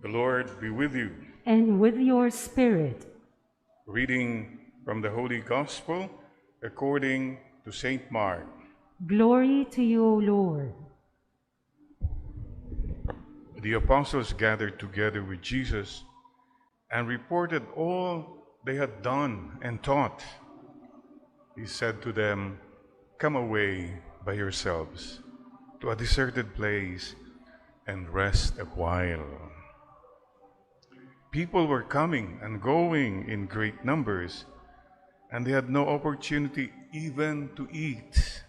The Lord be with you. And with your spirit. Reading from the Holy Gospel according to St. Mark. Glory to you, O Lord. The apostles gathered together with Jesus and reported all they had done and taught. He said to them, "Come away by yourselves to a deserted place and rest a while." People were coming and going in great numbers, and they had no opportunity even to eat.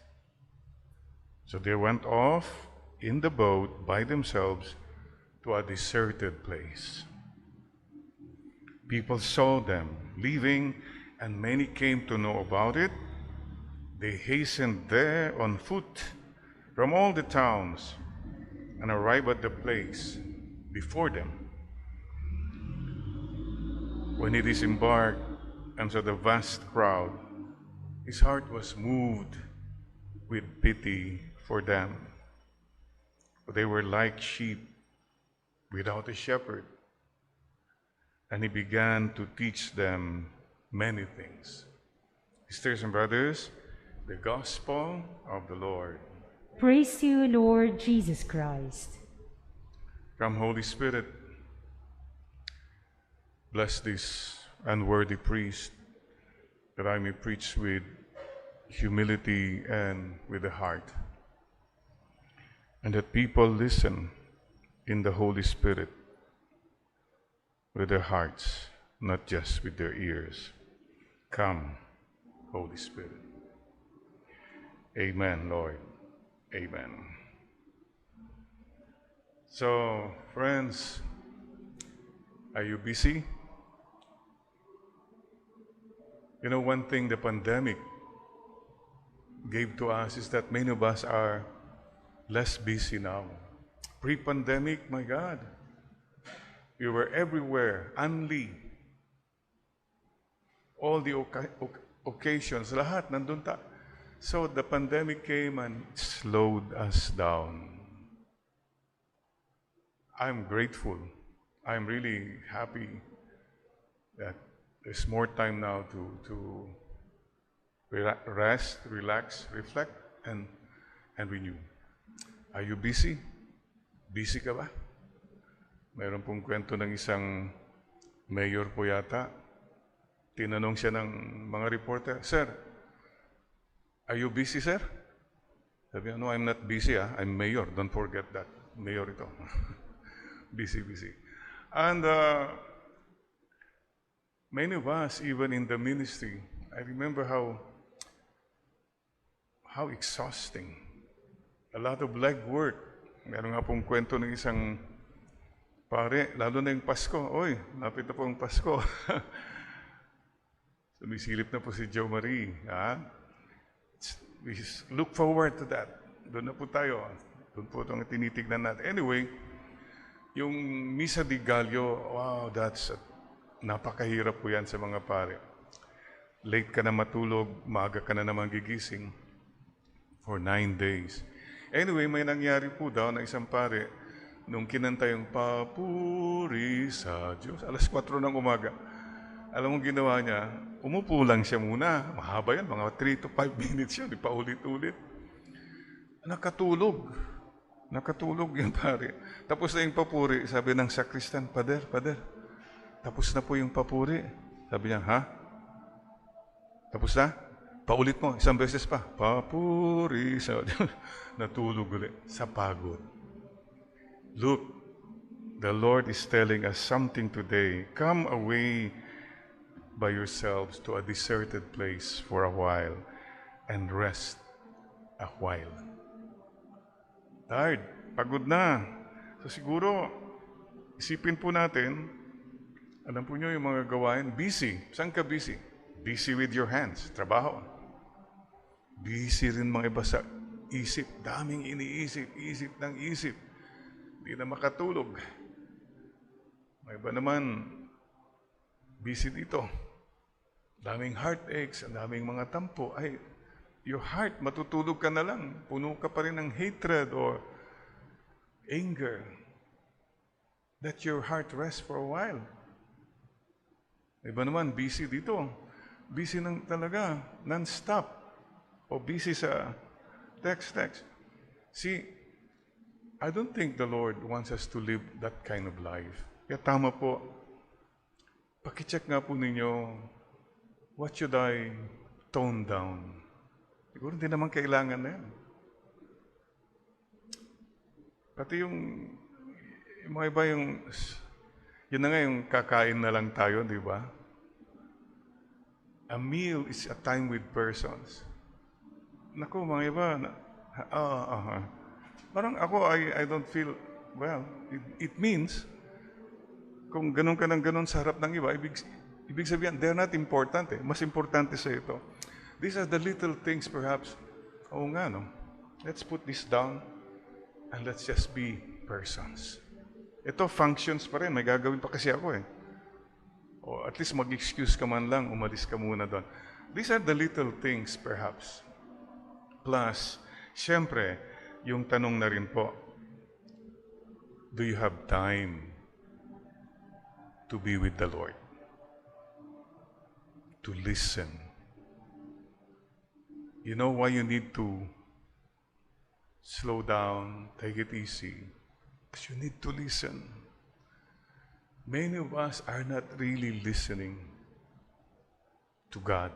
So they went off in the boat by themselves to a deserted place. People saw them leaving, and many came to know about it. They hastened there on foot from all the towns and arrived at the place before them. When he disembarked and saw the vast crowd, his heart was moved with pity for them. For they were like sheep without a shepherd. And he began to teach them many things. Sisters and brothers, the Gospel of the Lord. Praise to you, Lord Jesus Christ. Come, Holy Spirit, bless this unworthy priest, that I may preach with humility and with the heart, and that people listen in the Holy Spirit with their hearts, not just with their ears. Come, Holy Spirit. Amen, Lord. Amen. So, friends, are you busy? You know, one thing the pandemic gave to us is that many of us are less busy now. Pre-pandemic, my God, we were everywhere, only. All the occasions, lahat, nandun ta. So the pandemic came and slowed us down. I'm grateful. I'm really happy that there's more time now to rest, relax, reflect, and renew. Are you busy? Busy ka ba? Mayroon pong kwento ng isang mayor po yata. Tinanong siya ng mga reporter, "Sir, are you busy, sir?" Sabi niya, "No, I'm not busy. I'm mayor. Don't forget that. Mayor ito." Busy. And many of us, even in the ministry, I remember how exhausting. A lot of legwork. Meron nga pong kwento ng isang pare, lalo na yung Pasko. Oy, lapit na po ang Pasko. Sumisilip na po si Jo Marie. We look forward to that. Doon na po tayo. Doon po itong tinitignan natin. Anyway, yung Misa di Gallo, wow, napakahirap po yan sa mga pare. Late ka na matulog, maaga ka na naman gigising for 9 days. Anyway, may nangyari po daw na isang pare, nung kinanta yung "Papuri sa Diyos," alas 4 ng umaga. Alam mo ginawa niya? Umupo lang siya muna. Mahaba yan, mga 3 to 5 minutes yun, paulit-ulit. Nakatulog yung pare. Tapos na yung papuri, sabi ng sakristan, Pader, tapos na po yung papuri." Sabi niya, "Ha? Tapos na? Paulit mo, isang beses pa. Papuri sa..." Natulog ulit sa pagod. Look, the Lord is telling us something today. Come away by yourselves to a deserted place for a while and rest a while. Tired, pagod na. So siguro, isipin po natin, alam po nyo yung mga gawain, busy. Saan ka busy? Busy with your hands, trabaho. Busy rin mga iba sa isip, daming iniisip, isip ng isip. Hindi na makatulog. May iba naman, busy dito. Daming heartaches, daming mga tampo. Ay, your heart, matutulog ka na lang. Puno ka pa rin ng hatred or anger. Let your heart rest for a while. Iba naman, busy dito. Busy nang talaga, non-stop. O busy sa text. See, I don't think the Lord wants us to live that kind of life. Kaya tama po, pakicheck nga po ninyo, what should I tone down? Siguro hindi naman kailangan na yan. Pati yung mga iba yun na nga yung kakain na lang tayo, di ba? A meal is a time with persons. Naku, mga iba, parang ako, I don't feel, well, it means, kung ganun ka ng ganun sa harap ng iba, ibig sabihin, they're not important eh. Mas importante sa ito. These are the little things perhaps, oo nga, no? Let's put this down and let's just be persons. Ito, functions pa rin. May gagawin pa kasi ako eh. O at least mag-excuse ka man lang, umalis ka muna doon. These are the little things perhaps. Plus, syempre, yung tanong na rin po, do you have time to be with the Lord? To listen? You know why you need to slow down, take it easy? Because you need to listen. Many of us are not really listening to God.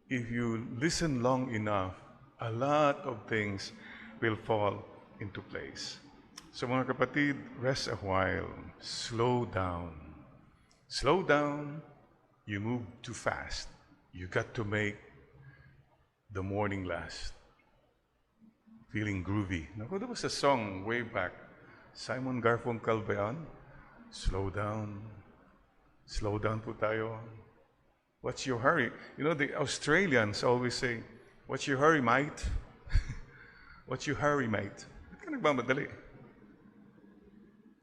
If you listen long enough, a lot of things will fall into place. So mga kapatid, rest a while. Slow down. Slow down. You move too fast. You got to make the morning last. Feeling groovy. Naku, there was a song way back. Simon Garfunkel ba yan? Slow down. Slow down po tayo. What's your hurry? You know, the Australians always say, what's your hurry, mate? What's your hurry, mate? Ba't ka nagmamadali?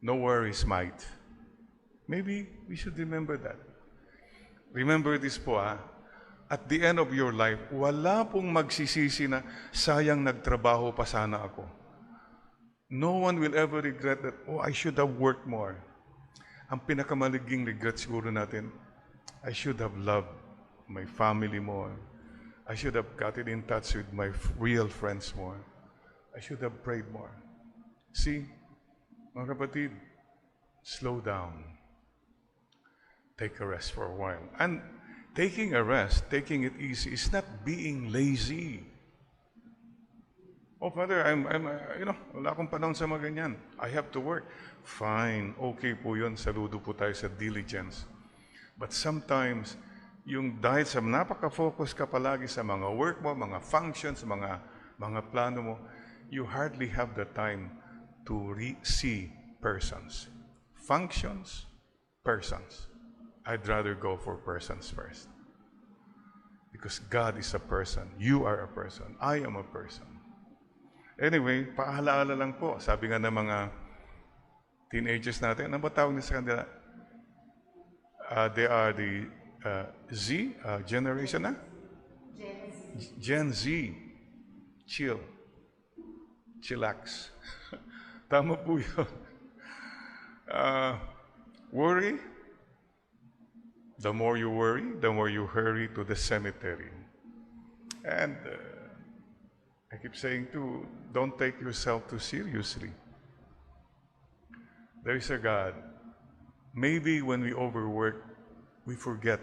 No worries, mate. Maybe we should remember that. Remember this po, at the end of your life, wala pong magsisisi na sayang nagtrabaho pa sana ako. No one will ever regret that, oh, I should have worked more. Ang pinakamaliging regret siguro natin, I should have loved my family more. I should have gotten in touch with my real friends more. I should have prayed more. See, mga kapatid, slow down. Take a rest for a while. And taking a rest, taking it easy, is not being lazy. Oh, Father, wala akong panahon sa mga ganyan. I have to work. Fine, okay po yun. Saludo po tayo sa diligence. But sometimes, yung dahil sa napaka-focus ka palagi sa mga work mo, mga functions, mga plano mo, you hardly have the time to see persons. Functions, persons. I'd rather go for persons first. Because God is a person. You are a person. I am a person. Anyway, paalaala lang po. Sabi nga ng mga teenagers natin, ano ba tawag niya sa kanila? They are the Z generation na? Gen Z. Chill. Chillax. Tama po yun. Worry. The more you worry, the more you hurry to the cemetery. And I keep saying too, don't take yourself too seriously. There is a God. Maybe when we overwork, we forget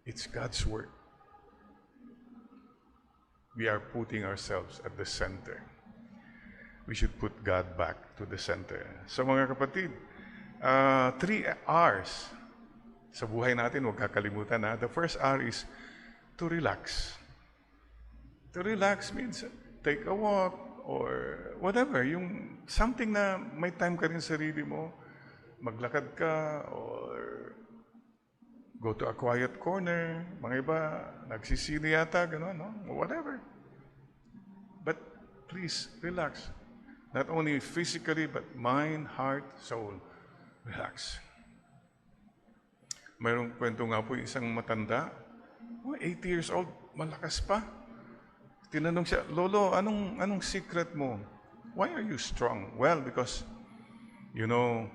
it's God's work. We are putting ourselves at the center. We should put God back to the center. So mga kapatid, 3 R's. Sa buhay natin, huwag kakalimutan na. The first R is to relax. To relax means take a walk or whatever. Yung something na may time ka rin sa sarili mo. Maglakad ka or go to a quiet corner. Mga iba, nagsisili yata, gano'n, no? Whatever. But please, relax. Not only physically, but mind, heart, soul. Relax. Mayroong kwento nga po isang matanda, 80 years old, malakas pa. Tinanong siya, Lolo, anong secret mo? Why are you strong? Well, because, you know,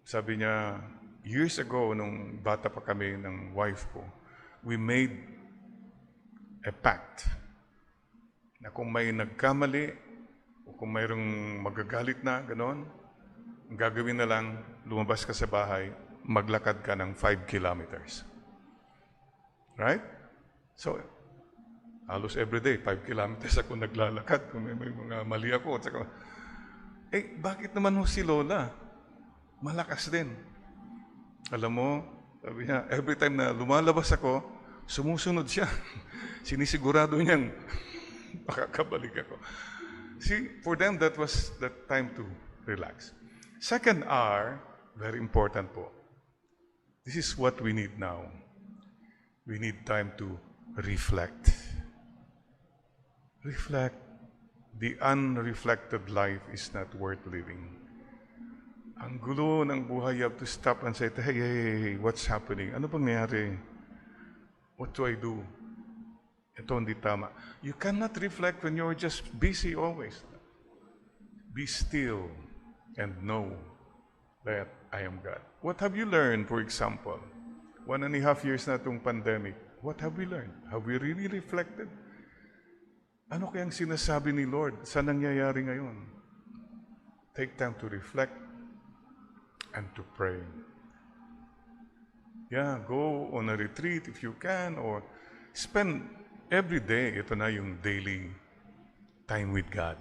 sabi niya, years ago, nung bata pa kami ng wife ko, we made a pact na kung may nagkamali o kung mayroong magagalit na, ganon, ang gagawin na lang, lumabas ka sa bahay, maglakad ka ng 5 kilometers. Right? So, halos everyday, 5 kilometers ako naglalakad kung may mga mali ako. Saka, bakit naman ho si Lola? Malakas din. Alam mo, sabi niya, every time na lumalabas ako, sumusunod siya. Sinisigurado niyang makakabalik ako. See, for them, that was the time to relax. Second R, very important po. This is what we need now. We need time to reflect. Reflect. The unreflected life is not worth living. Ang gulo ng buhay, you have to stop and say, hey, what's happening? Ano bang nangyari? What do I do? Ito hindi tama. You cannot reflect when you're just busy always. Be still and know that I am God. What have you learned, for example? 1.5 years na itong pandemic. What have we learned? Have we really reflected? Ano kayang sinasabi ni Lord sa nangyayari ngayon? Take time to reflect and to pray. Yeah, go on a retreat if you can, or spend every day, ito na yung daily time with God.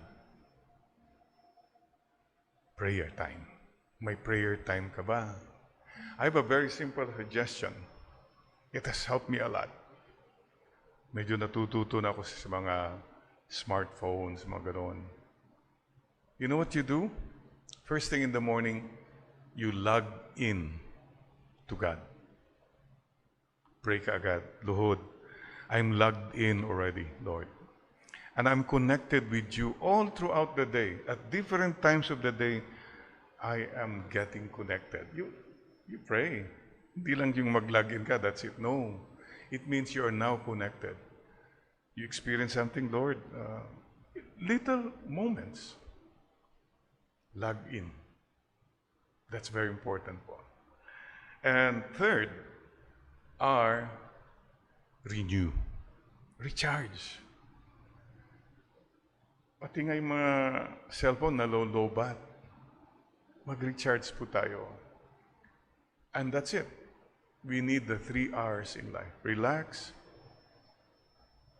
Prayer time. May prayer time ka ba? I have a very simple suggestion. It has helped me a lot. Medyo natututo na ako sa mga smartphones, mga gano'n. You know what you do? First thing in the morning, you log in to God. Pray ka agad, Lord, I'm logged in already, Lord. And I'm connected with you all throughout the day. At different times of the day, I am getting connected. You pray. Hindi lang yung mag-log in ka, that's it. No. It means you are now connected. You experience something, Lord, little moments. Log in. That's very important po. And third, R, renew. Recharge. Pati nga yung mga cellphone na low-bat. Mag-recharge po tayo. And that's it. We need the 3 R's in life. Relax,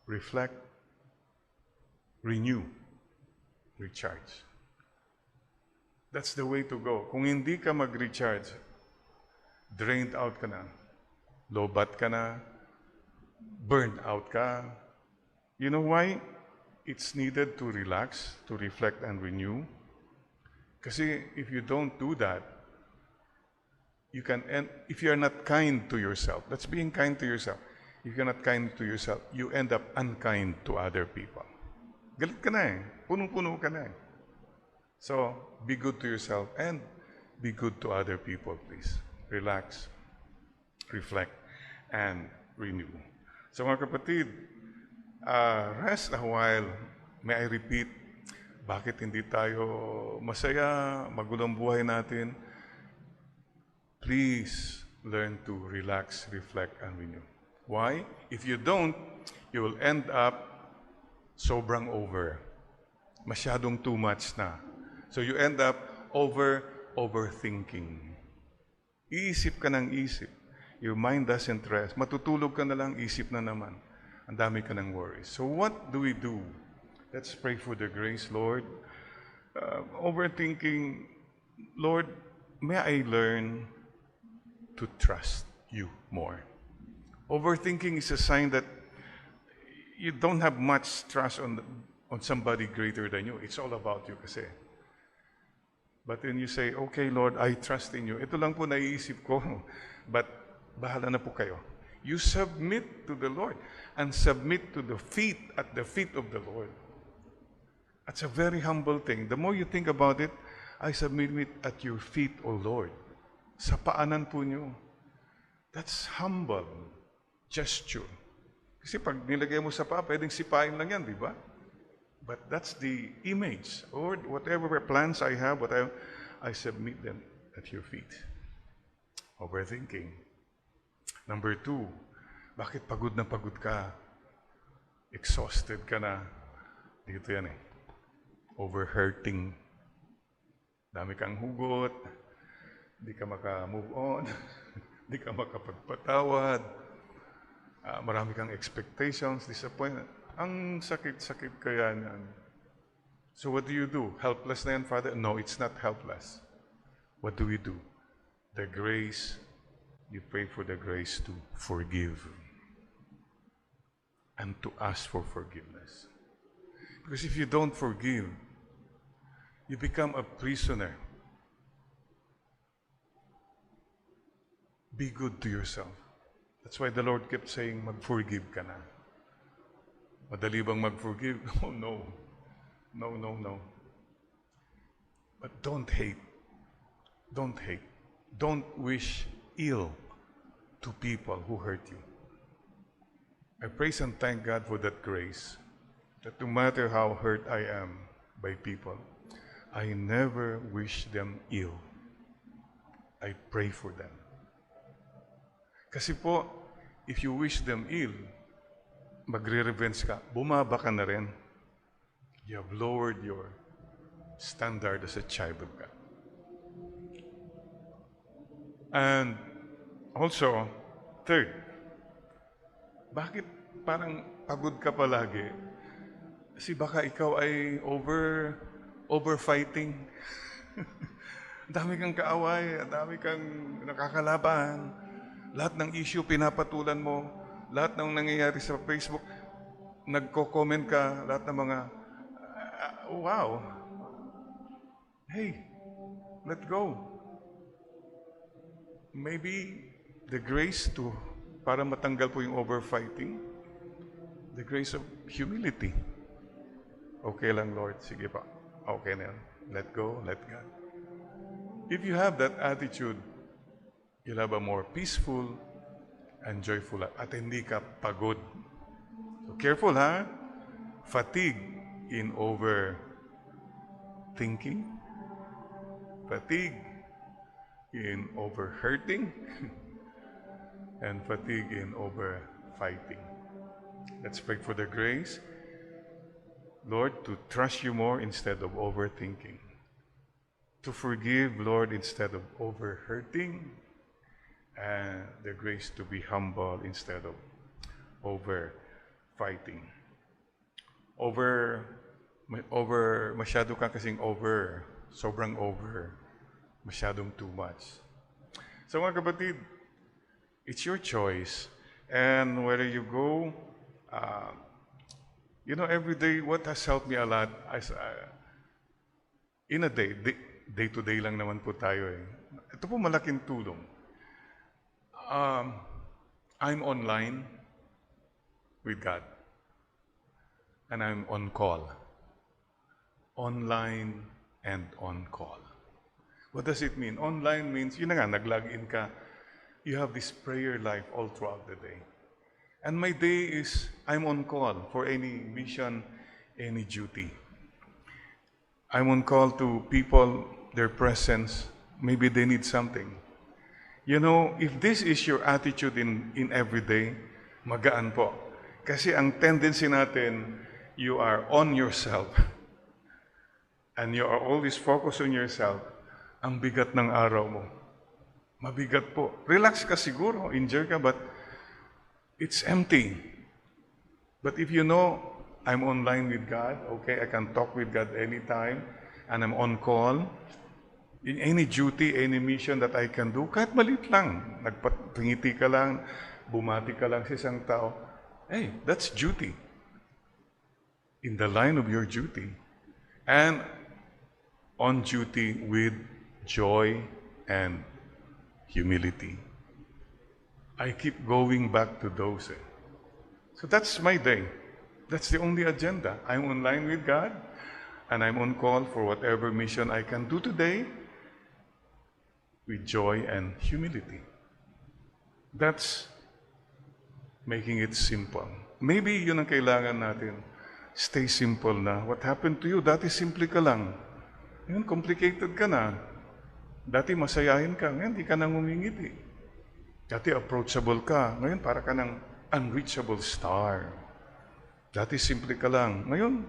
reflect, renew, recharge. That's the way to go. Kung hindi ka mag-recharge, drained out ka na, low-bat ka na, burned out ka. You know why it's needed to relax, to reflect, and renew? Kasi if you don't do that, you can end, if you're not kind to yourself, that's being kind to yourself. If you're not kind to yourself, you end up unkind to other people. Galit ka na eh. Punong-puno ka na eh. So, be good to yourself and be good to other people, please. Relax, reflect, and renew. So mga kapatid, rest a while. May I repeat, bakit hindi tayo masaya, magulong buhay natin? Please learn to relax, reflect, and renew. Why? If you don't, you will end up sobrang over. Masyadong too much na. So you end up overthinking. Iisip ka ng isip. Your mind doesn't rest. Matutulog ka na lang, isip na naman. Ang dami ka ng worries. So what do we do? Let's pray for the grace, Lord. Overthinking, Lord, may I learn to trust you more. Overthinking is a sign that you don't have much trust on somebody greater than you. It's all about you kasi. But then you say, okay, Lord, I trust in you. Ito lang po naiisip ko, but bahala na po kayo. You submit to the Lord and submit to the feet, at the feet of the Lord. That's a very humble thing. The more you think about it, I submit it at your feet, O Lord. Sa paanan po niyo. That's humble gesture. Kasi pag nilagay mo sa paa, pwedeng sipain lang yan, di ba? But that's the image. Or whatever plans I have, I submit them at your feet. Overthinking. Number 2, bakit pagod na pagod ka? Exhausted ka na. Dito yan eh. Overhurting. Dami kang hugot. Di ka maka-move on. Di ka makapagpatawad. Marami kang expectations, disappointment. Ang sakit-sakit kaya niyan. So what do? Helpless na yan, Father? No, it's not helpless. What do? The grace, you pray for the grace to forgive and to ask for forgiveness. Because if you don't forgive, you become a prisoner. Be good to yourself. That's why the Lord kept saying, mag-forgive ka na. Madali bang mag-forgive? Oh, no. No. But don't hate. Don't hate. Don't wish ill to people who hurt you. I praise and thank God for that grace, that no matter how hurt I am by people, I never wish them ill. I pray for them. Kasi po, if you wish them ill, magre-revenge ka, bumaba ka na rin. You have lowered your standard as a child of God. And also, third, bakit parang pagod ka palagi? Kasi baka ikaw ay over-fighting. Dami kang kaaway, dami kang nakakalaban. Lahat ng issue pinapatulan mo, lahat ng nangyayari sa Facebook, nagko-comment ka, lahat ng mga, wow. Hey, let go. Maybe the grace para matanggal po yung overfighting, the grace of humility. Okay lang, Lord. Sige pa. Okay na yan. Let go, let God. If you have that attitude, you'll have a more peaceful and joyful life. At hindi ka pagod. So careful, ha? Fatigue in overthinking. Fatigue in overhurting. And fatigue in overfighting. Let's pray for the grace, Lord, to trust you more instead of overthinking. To forgive, Lord, instead of overhurting. And the grace to be humble instead of overfighting. Masyado ka kasing sobrang over, masyadong too much. So mga kapatid, it's your choice. And whether you go, every day, what has helped me a lot, in a day-to-day lang naman po tayo eh. Ito po malaking tulong. I'm online with God. And I'm on call. Online and on call. What does it mean? Online means, yun na nga, nag-log-in ka. You have this prayer life all throughout the day. And my day is, I'm on call for any mission, any duty. I'm on call to people, their presence. Maybe they need something. You know, if this is your attitude in every day, magaan po. Kasi ang tendency natin, you are on yourself. And you are always focused on yourself. Ang bigat ng araw mo. Mabigat po. Relax ka siguro, enjoy ka, but it's empty. But if you know, I'm online with God, okay, I can talk with God anytime, and I'm on call, in any duty, any mission that I can do, kahit maliit lang, nagpangiti ka lang, bumati ka lang sa isang tao, hey, that's duty. In the line of your duty. And on duty with joy and humility. I keep going back to those. So that's my day. That's the only agenda. I'm online with God, and I'm on call for whatever mission I can do today with joy and humility. That's making it simple. Maybe yun ang kailangan natin. Stay simple na. What happened to you? Dati simple ka lang. Ngayon, complicated ka na. Dati masayahin ka. Ngayon, di ka nang umingiti. Dati approachable ka. Ngayon, para ka ng unreachable star. Dati simple ka lang. Ngayon,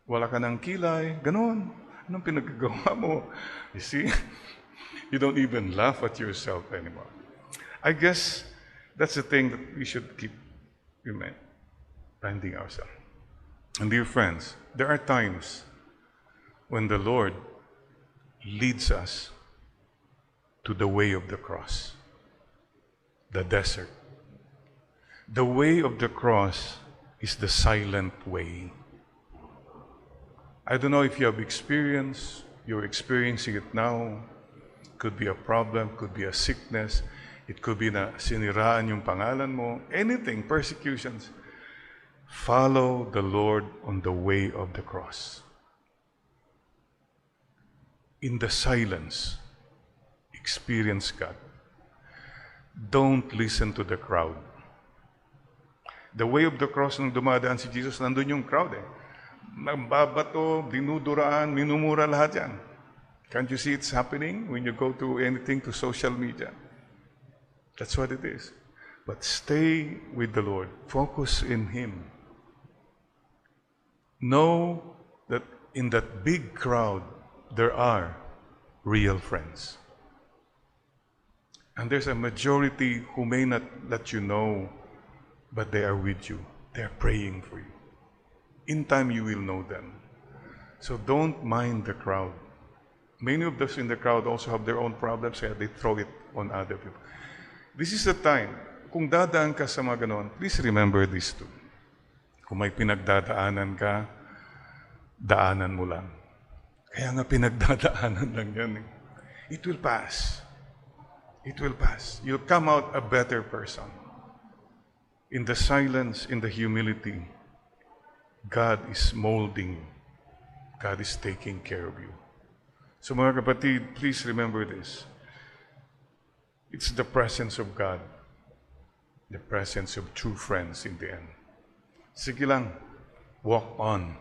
wala ka ng kilay. Ganon. Anong pinagagawa mo? You see? You don't even laugh at yourself anymore. I guess that's the thing that we should keep reminding ourselves. And dear friends, there are times when the Lord leads us to the way of the cross, the desert. The way of the cross is the silent way. I don't know if you have experienced, you're experiencing it now. Could be a problem, could be a sickness, it could be na siniraan yung pangalan mo, anything, persecutions. Follow the Lord on the way of the cross. In the silence, experience God. Don't listen to the crowd. The way of the cross, nung dumadaan si Jesus, nandun yung crowd eh. Nagbabato, dinuduraan, minumura lahat yan. Can't you see it's happening when you go to anything to social media? That's what it is. But stay with the Lord. Focus in Him. Know that in that big crowd, there are real friends. And there's a majority who may not let you know, but they are with you. They're praying for you. In time, you will know them. So don't mind the crowd. Many of those in the crowd also have their own problems, kaya they throw it on other people. This is the time. Kung dadaan ka sa mga ganon, please remember this too. Kung may pinagdadaanan ka, daanan mo lang. Kaya nga pinagdadaanan lang yan. It will pass. It will pass. You'll come out a better person. In the silence, in the humility, God is molding you. God is taking care of you. So mga kapatid, please remember this. It's the presence of God, the presence of true friends in the end. Sige lang, walk on.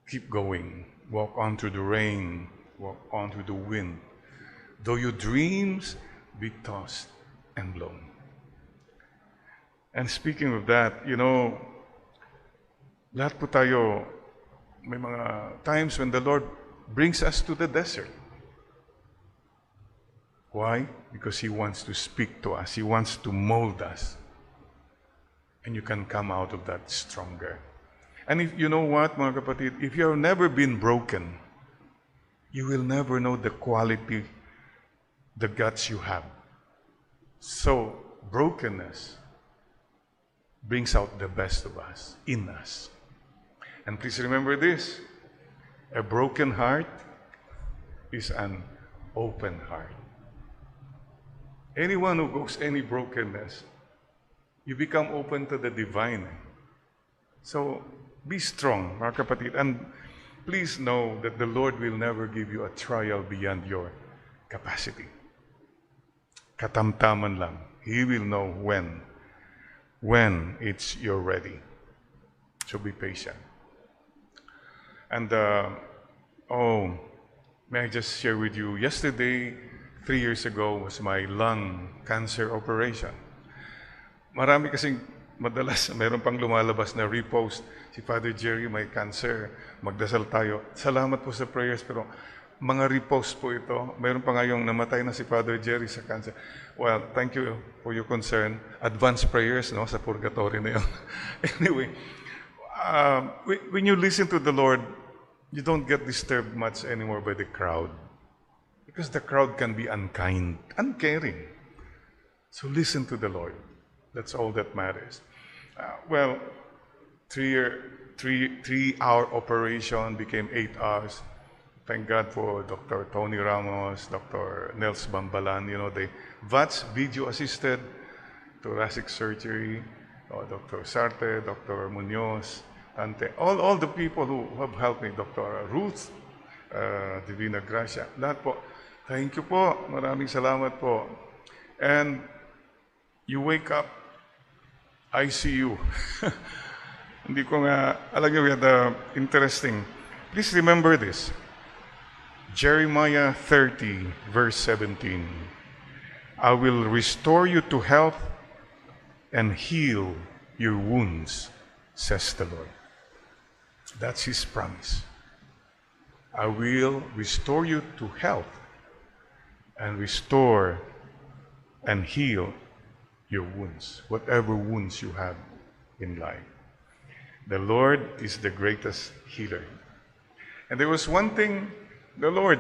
Keep going. Walk on through the rain. Walk on through the wind. Though your dreams be tossed and blown. And speaking of that, lahat po tayo, may mga times when the Lord brings us to the desert. Why? Because He wants to speak to us. He wants to mold us. And you can come out of that stronger. And if you know what, mga kapatid, if you have never been broken, you will never know the quality, the guts you have. So, brokenness brings out the best of us, in us. And please remember this, a broken heart is an open heart. Anyone who goes any brokenness, you become open to the divine. So, be strong, mga kapatid. And please know that the Lord will never give you a trial beyond your capacity. Katamtaman lang. He will know when you're ready. So be patient. And, may I just share with you, yesterday, 3 years ago, was my lung cancer operation. Marami kasing madalas, mayroon pang lumalabas na repost, si Father Jerry may cancer, magdasal tayo. Salamat po sa prayers, pero mga repost po ito. Mayroon pa ngayong namatay na si Father Jerry sa cancer. Well, thank you for your concern. Advanced prayers, no, sa purgatory na yun. Anyway, when you listen to the Lord, you don't get disturbed much anymore by the crowd. Because the crowd can be unkind, uncaring. So listen to the Lord. That's all that matters. 3-hour operation became 8 hours. Thank God for Dr. Tony Ramos, Dr. Nels Bambalan. The VATS, video-assisted thoracic surgery, Dr. Sarte, Dr. Munoz, Ante, all the people who have helped me, Dr. Ruth, Divina Gracia, lahat po. Thank you po. Maraming salamat po. And you wake up, ICU. Hindi ko nga, alam niyo, we had interesting. Please remember this. Jeremiah 30, verse 17. I will restore you to health and heal your wounds, says the Lord. That's His promise. I will restore you to health and restore and heal your wounds, whatever wounds you have in life. The Lord is the greatest healer. And there was one thing the Lord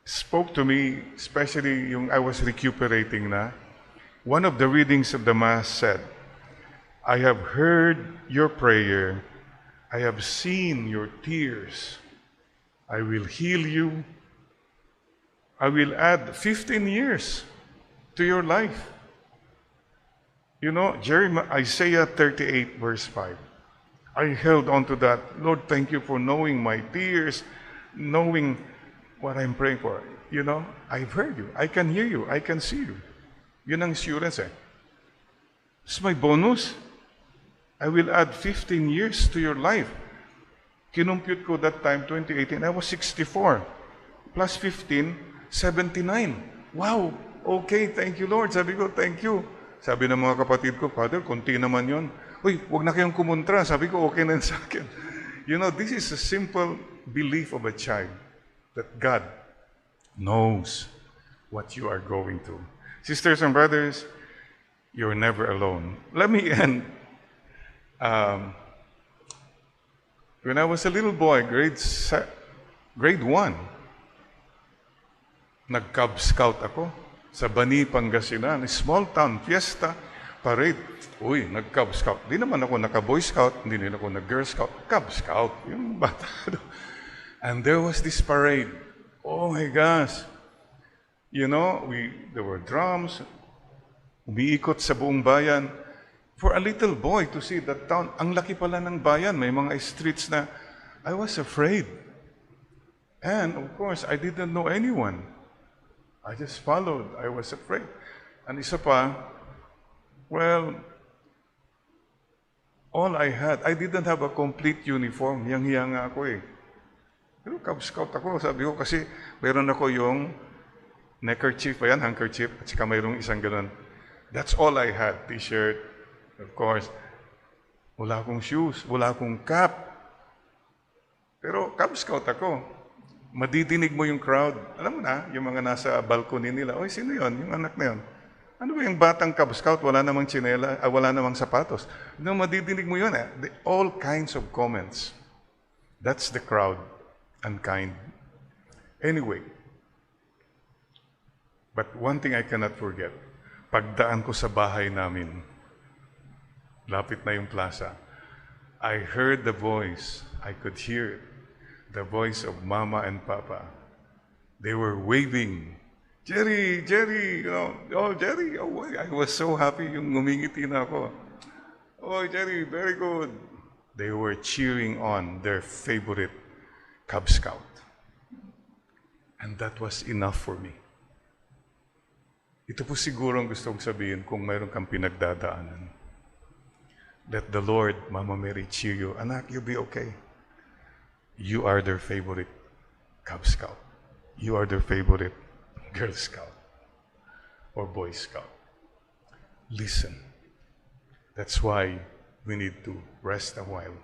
spoke to me, especially yung I was recuperating na. One of the readings of the Mass said, I have heard your prayer. I have seen your tears. I will heal you. I will add 15 years to your life. You know, Isaiah 38, verse 5. I held on to that. Lord, thank you for knowing my tears, knowing what I'm praying for. You know, I've heard you. I can hear you. I can see you. Yun ang assurance eh. It's my bonus. I will add 15 years to your life. Kinumpute ko that time, 2018, I was 64. Plus 15, 79. Wow, okay, thank you Lord. Sabi ko, thank you. Sabi ng mga kapatid ko, Father, konti naman yon. Uy, huwag na kayong kumontra. Sabi ko, okay na yun sa akin. You know, this is a simple belief of a child that God knows what you are going through. Sisters and brothers, you're never alone. Let me end. When I was a little boy, grade 1, nag-Cub Scout ako sa Bani, Pangasinan. Small town, fiesta, parade. Uy, nag-Cub Scout. Di naman ako naka-Boy Scout, hindi rin ako nag-Girl Scout. Cub Scout, yung bata. And there was this parade. Oh my gosh. You know, there were drums, umiikot sa buong bayan. For a little boy to see that town, ang laki pala ng bayan, may mga streets na, I was afraid. And of course, I didn't know anyone. I just followed. I was afraid. And isa pa, well, all I had, I didn't have a complete uniform. Hiyang-hiya nga ako eh. Pero Cub Scout ako, sabi ko, kasi meron ako yung neckerchief, ayan, handkerchief, at saka mayroong isang ganun. That's all I had, t-shirt, of course. Wala akong shoes, wala akong cap. Pero Cub Scout ako. Madidinig mo yung crowd. Alam mo na, yung mga nasa balcony nila, oy, sino yon? Yung anak na yon. Ano ba yung batang Cub Scout? Wala namang tsinela, wala namang sapatos. No, madidinig mo yun eh. All kinds of comments. That's the crowd. Unkind. Anyway, but one thing I cannot forget, pagdaan ko sa bahay namin, lapit na yung plaza, I heard the voice, I could hear it, the voice of Mama and Papa. They were waving, Jerry, Jerry, you know, oh, Jerry, oh, I was so happy, yung ngumingiti na ako. Oh, Jerry, very good. They were cheering on their favorite Cub Scout. And that was enough for me. Ito po siguro ang gusto kong sabihin kung mayroon kang pinagdadaanan. Let the Lord, Mama Mary, cheer you. Anak, you'll be okay. You are their favorite Cub Scout. You are their favorite Girl Scout or Boy Scout. Listen. That's why we need to rest a while.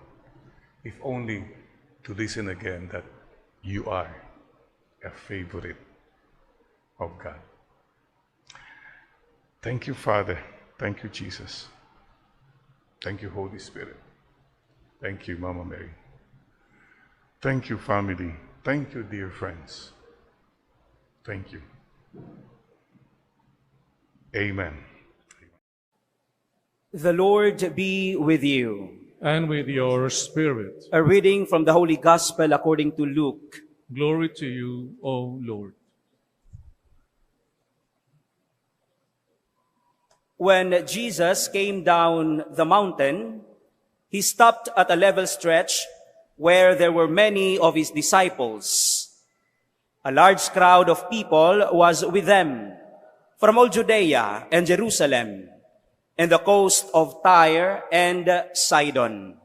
If only to listen again that you are a favorite of God. Thank you, Father. Thank you, Jesus. Thank you, Holy Spirit. Thank you, Mama Mary. Thank you, family. Thank you, dear friends. Thank you. Amen. The Lord be with you. And with your spirit. A reading from the Holy Gospel according to Luke. Glory to you, O Lord. When Jesus came down the mountain, he stopped at a level stretch where there were many of his disciples. A large crowd of people was with them from all Judea and Jerusalem, and the coast of Tyre and Sidon.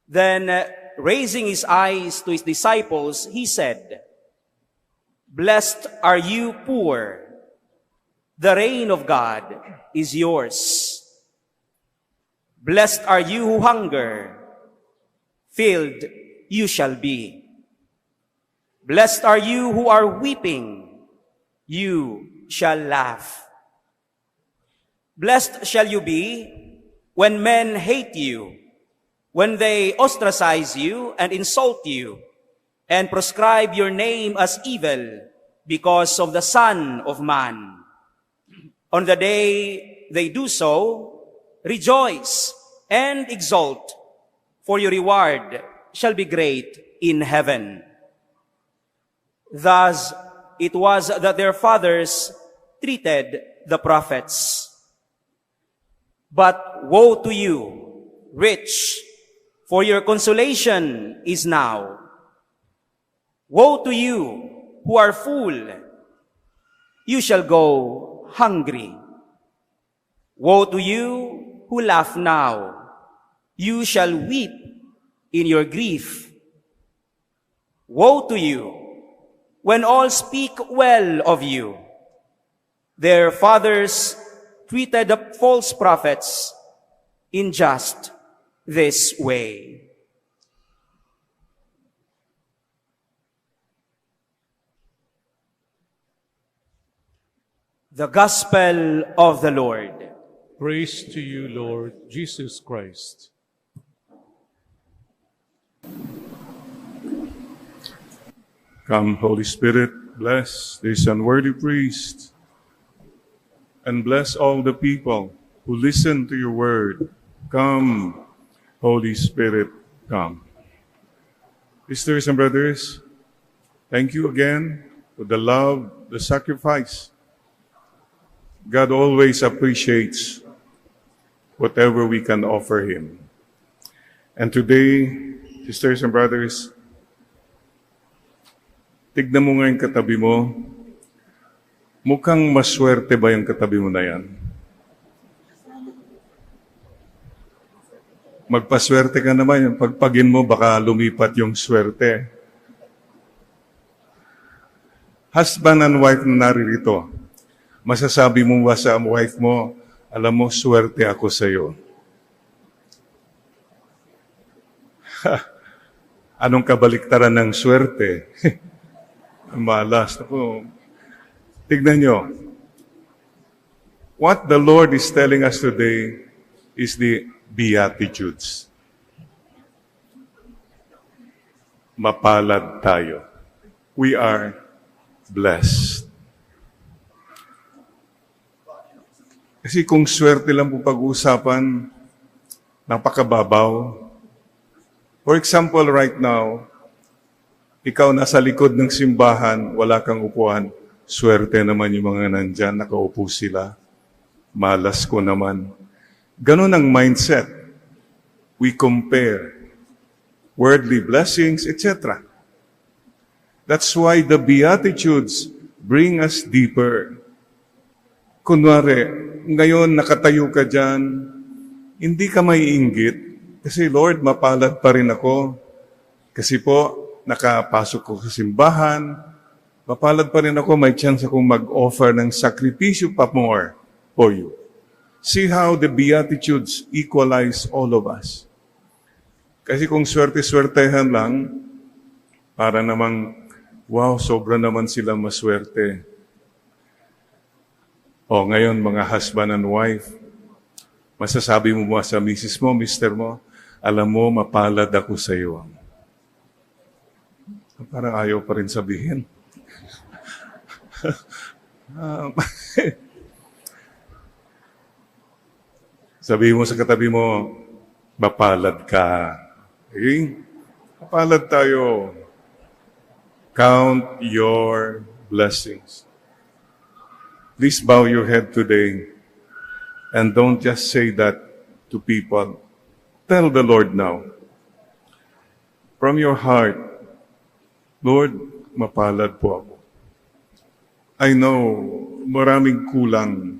Then, raising his eyes to his disciples, he said, "Blessed are you poor. The reign of God is yours. Blessed are you who hunger. Filled you shall be. Blessed are you who are weeping. You shall laugh. Blessed shall you be when men hate you, when they ostracize you and insult you, and proscribe your name as evil because of the Son of Man. On the day they do so, rejoice and exult, for your reward shall be great in heaven. Thus it was that their fathers treated the prophets. But woe to you, rich, for your consolation is now. Woe to you who are full, you shall go hungry. Woe to you who laugh now, you shall weep in your grief. Woe to you when all speak well of you. Their fathers treated the false prophets in just this way. The Gospel of the Lord. Praise to you, Lord Jesus Christ. Come, Holy Spirit, bless this unworthy priest, and bless all the people who listen to your word. Come, Holy Spirit, come. Sisters and brothers, thank you again for the love, the sacrifice. God always appreciates whatever we can offer Him. And today, sisters and brothers, tignan mo nga yung katabi mo. Mukhang maswerte ba yung katabi mo na yan? Magpaswerte ka naman. Yung pagpagin mo, baka lumipat yung swerte. Husband and wife na naririto, masasabi mo ba sa wife mo, alam mo, swerte ako sa iyo? Anong kabaliktaran ng swerte? Malas. Tignan nyo. What the Lord is telling us today is the Beatitudes. Mapalad tayo. We are blessed. Kasi kung swerte lang po pag-uusapan, napakababaw. For example, right now, ikaw nasa likod ng simbahan, wala kang upuan. Swerte naman yung mga nandyan, nakaupo sila. Malas ko naman. Ganon ang mindset. We compare worldly blessings, etc. That's why the Beatitudes bring us deeper. Kunwari, ngayon nakatayo ka dyan, hindi ka maiinggit kasi Lord, mapalad pa rin ako. Kasi po, nakapasok ko sa simbahan, mapalad pa rin ako, may chance akong mag-offer ng sakripisyo pa more for you. See how the Beatitudes equalize all of us. Kasi kung swerte-swertehan lang, para namang, wow, sobra naman sila maswerte. O ngayon, mga husband and wife, masasabi mo ba sa misis mo, mister mo, alam mo, mapalad ako sa iyo. Parang ayaw pa rin sabihin. Sabihin mo sa katabi mo, mapalad ka. Okay? Mapalad tayo. Count your blessings. Please bow your head today and don't just say that to people. Tell the Lord now. From your heart, Lord, mapalad po ako. I know maraming kulang.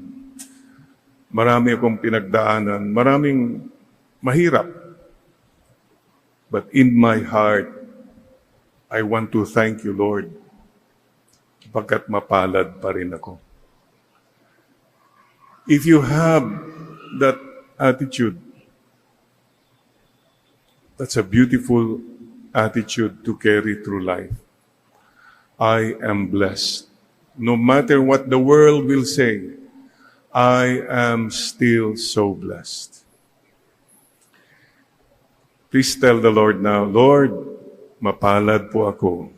Marami akong pinagdaanan, maraming mahirap. But in my heart, I want to thank you, Lord, pagkat mapalad pa rin ako. If you have that attitude, that's a beautiful attitude to carry through life. I am blessed. No matter what the world will say, I am still so blessed. Please tell the Lord now, Lord, mapalad po ako.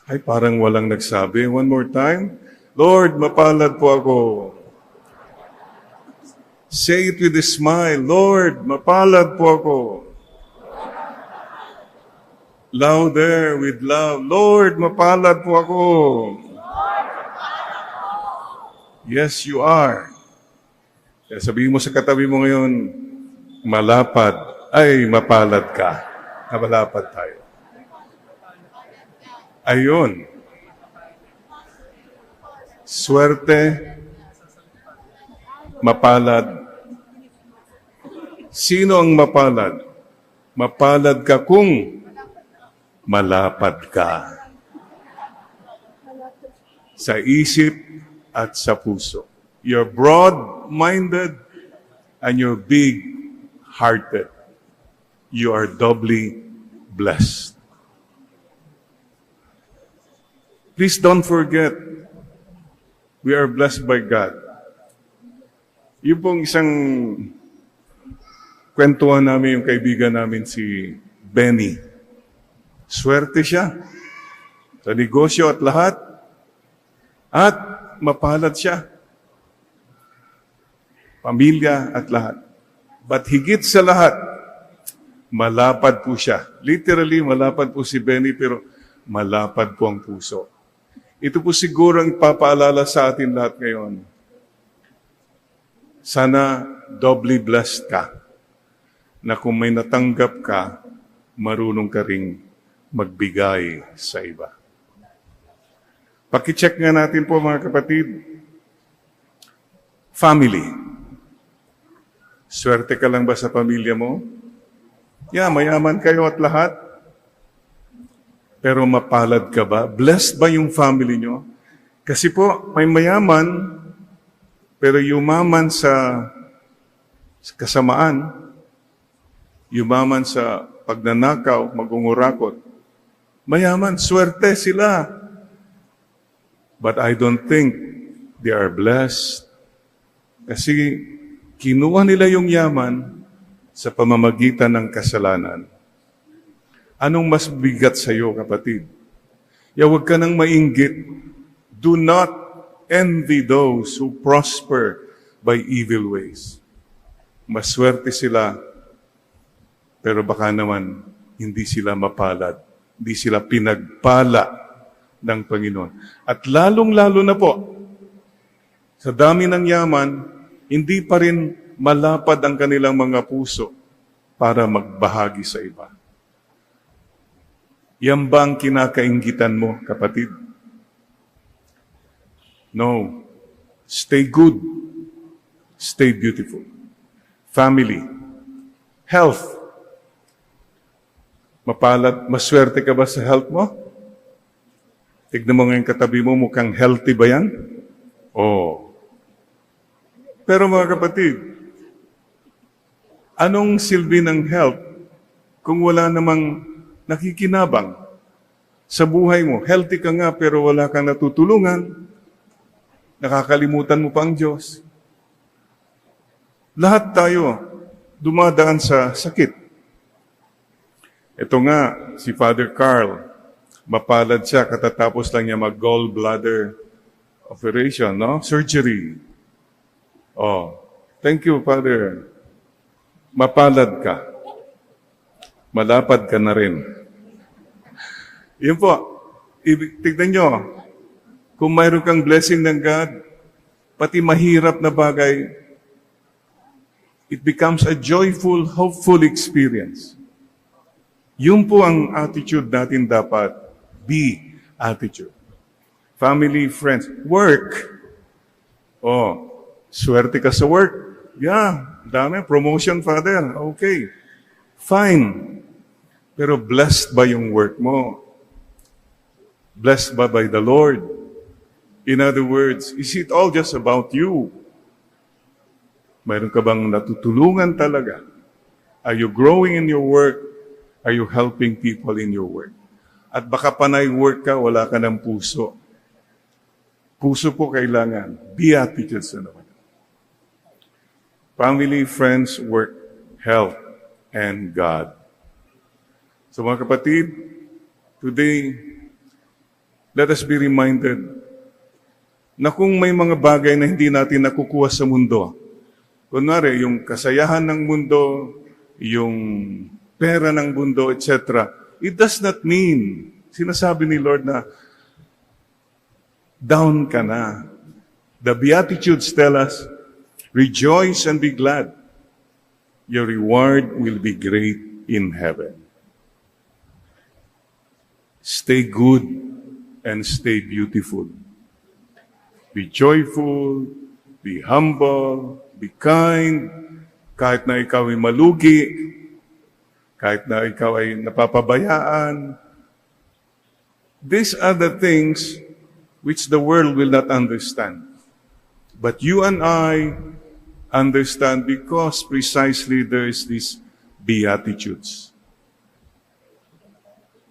Ay, parang walang nagsabi. One more time. Lord, mapalad po ako. Say it with a smile. Lord, mapalad po ako. Louder with love. Lord, mapalad po ako. Yes, you are. Kaya sabihin mo sa katabi mo ngayon, malapad. Ay, mapalad ka. Malapad tayo. Ayun. Swerte, mapalad. Sino ang mapalad? Mapalad ka kung malapad ka. Sa isip at sa puso. You're broad-minded and you're big-hearted. You are doubly blessed. Please don't forget, we are blessed by God. Yung pong isang kwentuhan namin, yung kaibigan namin si Benny. Swerte siya sa negosyo at lahat. At mapalad siya. Pamilya at lahat. But higit sa lahat, malapad po siya. Literally, malapad po si Benny, pero malapad po ang puso. Ito po siguro ang ipapaalala sa atin lahat ngayon. Sana doubly blessed ka na kung may natanggap ka, marunong ka ring magbigay sa iba. Pakicheck nga natin po mga kapatid. Family. Swerte ka lang ba sa pamilya mo? Yeah, mayaman kayo at lahat. Pero mapalad ka ba? Blessed ba yung family nyo? Kasi po, may mayaman, pero yumaman sa kasamaan, yumaman sa pagnanakaw, magungurakot. Mayaman, swerte sila. But I don't think they are blessed. Kasi kinuha nila yung yaman sa pamamagitan ng kasalanan. Anong mas bigat sa iyo, kapatid? Huwag ka nang mainggit. Do not envy those who prosper by evil ways. Maswerte sila, pero baka naman hindi sila mapalad. Hindi sila pinagpala ng Panginoon. At lalong-lalo na po, sa dami ng yaman, hindi pa rin malapad ang kanilang mga puso para magbahagi sa iba. Yan ba ang kinakainggitan mo, kapatid? No. Stay good. Stay beautiful. Family. Health. Mapalad, maswerte ka ba sa health mo? Tignan mo ngayon katabi mo, mukhang healthy ba yan? Oo. Pero mga kapatid, anong silbi ng health kung wala namang nakikinabang sa buhay mo? Healthy ka nga pero wala kang natutulungan. Nakakalimutan mo pa ang Diyos. Lahat tayo dumadaan sa sakit. Ito nga, si Father Carl, mapalad siya katatapos lang niya mag-gallbladder operation, no? Surgery. Oh, thank you, Father. Mapalad ka. Malapad ka na rin. Yun po. Tignan nyo. Kung mayroon kang blessing ng God, pati mahirap na bagay, it becomes a joyful, hopeful experience. Yun po ang attitude natin dapat. Be attitude. Family, friends, work. Oh, swerte ka sa work. Yeah, dami. Promotion, Father. Okay. Fine. Pero blessed ba yung work mo? Blessed ba by the Lord? In other words, is it all just about you? Mayroon ka bang natutulungan talaga? Are you growing in your work? Are you helping people in your work? At baka panay work ka, wala ka ng puso. Puso po kailangan. Beatitudes na naman. Family, friends, work, health, and God. So mga kapatid, today, let us be reminded na kung may mga bagay na hindi natin nakukuha sa mundo, kunwari, yung kasayahan ng mundo, yung pera ng mundo, etc., it does not mean, sinasabi ni Lord na, down ka na. The Beatitudes tell us, rejoice and be glad. Your reward will be great in heaven. Stay good and stay beautiful. Be joyful, be humble, be kind, kahit na ikaw ay malugi, kahit na ikaw ay napapabayaan. These are the things which the world will not understand. But you and I understand because precisely there is these Beatitudes.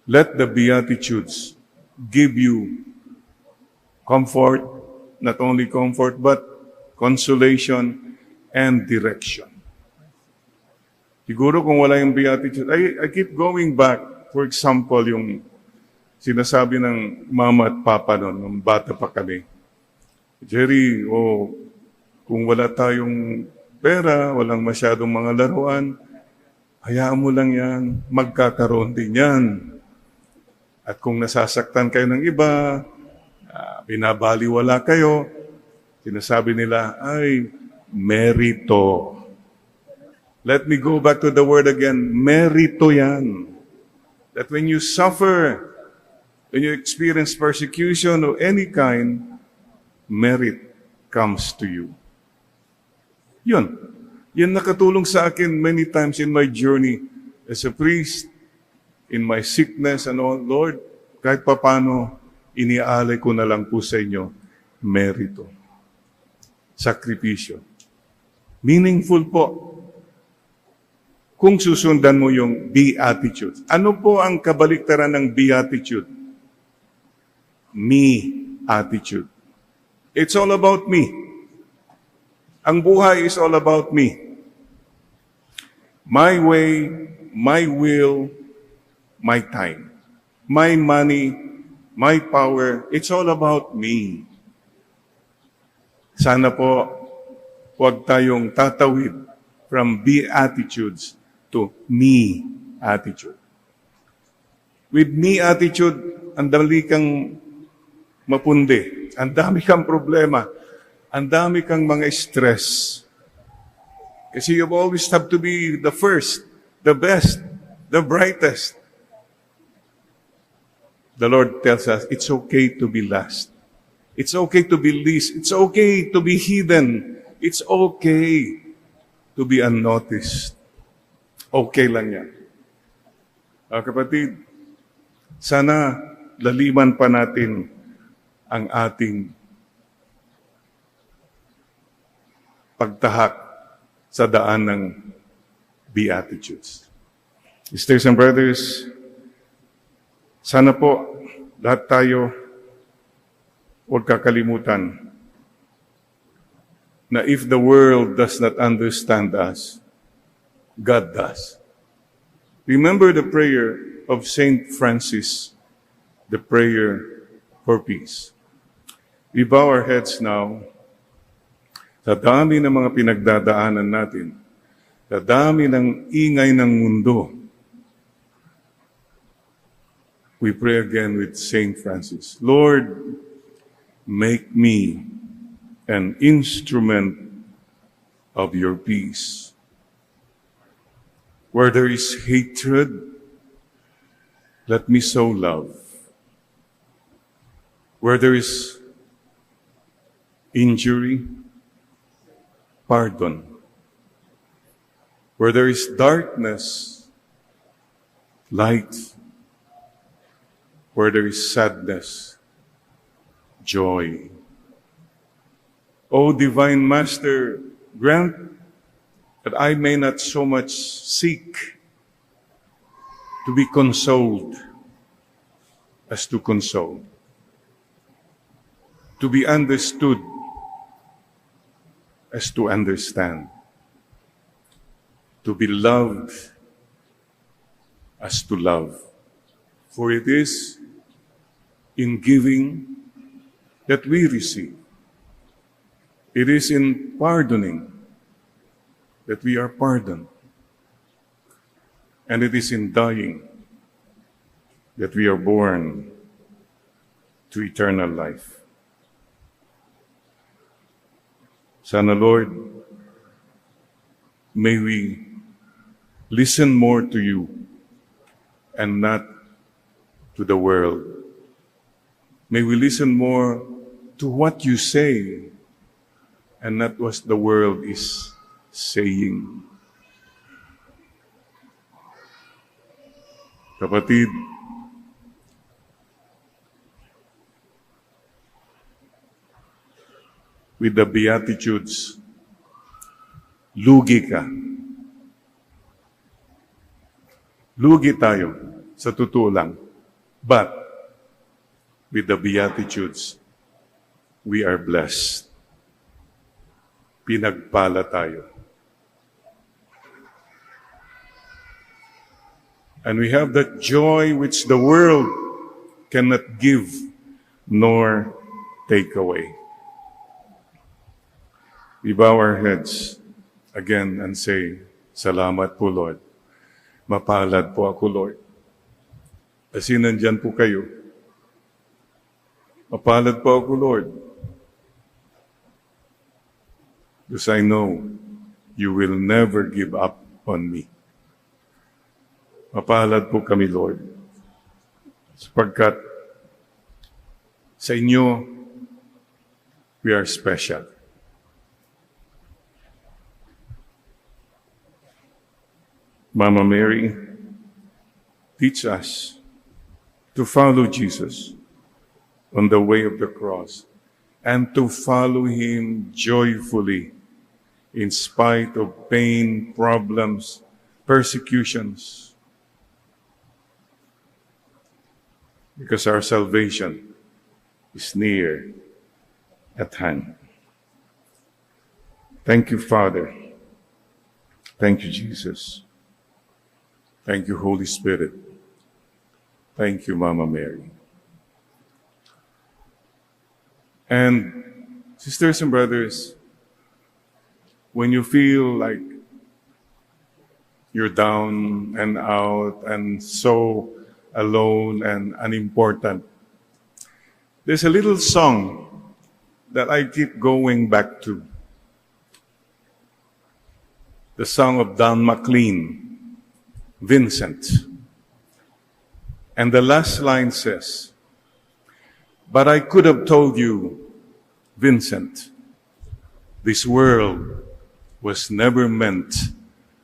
Let the Beatitudes give you comfort, not only comfort, but consolation and direction. Siguro kung wala yung Beatitude, I keep going back, for example, yung sinasabi ng mama at papa noon, nung bata pa kami. Jerry, kung wala tayong pera, walang masyadong mga laruan, hayaan mo lang yan, magkakaroon din yan. At kung nasasaktan kayo ng iba, binabaliwala kayo, sinasabi nila, ay, merito. Let me go back to the word again, merito yan. That when you suffer, when you experience persecution of any kind, merit comes to you. Yun. Yan nakatulong sa akin many times in my journey as a priest, in my sickness and all. Lord, kahit papano, iniaalay ko na lang po sa inyo, merito. Sakripisyo. Meaningful po. Kung susundan mo yung beatitude. Ano po ang kabaliktaran ng beatitude? Me attitude. It's all about me. Ang buhay is all about me. My way, my will, my time. My money, my power, it's all about me. Sana po, huwag tayong tatawid from beatitudes to me attitude. With me attitude, ang dali kang mapundi. Ang dami kang problema. Ang dami kang mga stress. Kasi you always have to be the first, the best, the brightest. The Lord tells us, it's okay to be last. It's okay to be least. It's okay to be hidden. It's okay to be unnoticed. Okay lang yan. Kapatid, sana laliman pa natin ang ating pagtahak sa daan ng Beatitudes. Sisters and brothers, sana po lahat tayo huwag kakalimutan na if the world does not understand us, God does. Remember the prayer of Saint Francis, the prayer for peace. We bow our heads now. Sa dami ng mga pinagdadaanan natin, sa dami ng ingay ng mundo, we pray again with Saint Francis. Lord, make me an instrument of your peace. Where there is hatred, let me sow love. Where there is injury, pardon. Where there is darkness, light. Where there is sadness, joy. O Divine Master, grant that I may not so much seek to be consoled as to console, to be understood as to understand, to be loved as to love. For it is in giving that we receive. It is in pardoning that we are pardoned. And it is in dying that we are born to eternal life. Sana, Lord, may we listen more to you and not to the world. May we listen more to what you say and not what the world is saying. Kapatid, with the Beatitudes, lugi ka. Lugi tayo, sa totoo lang. But, with the Beatitudes, we are blessed. Pinagpala tayo. And we have that joy which the world cannot give nor take away. We bow our heads again and say, Salamat po, Lord. Mapalad po ako, Lord. Kasi nandyan po kayo. Mapalad po ako, Lord. Because I know you will never give up on me. Mapalad po kami, Lord. Sapagkat sa inyo, we are special. Mama Mary, teach us to follow Jesus on the way of the cross and to follow Him joyfully in spite of pain, problems, persecutions. Because our salvation is near at hand. Thank you, Father. Thank you, Jesus. Thank you, Holy Spirit. Thank you, Mama Mary. And sisters and brothers, when you feel like you're down and out and so alone and unimportant, there's a little song that I keep going back to. The song of Don McLean, Vincent. And the last line says, but I could have told you, Vincent, this world was never meant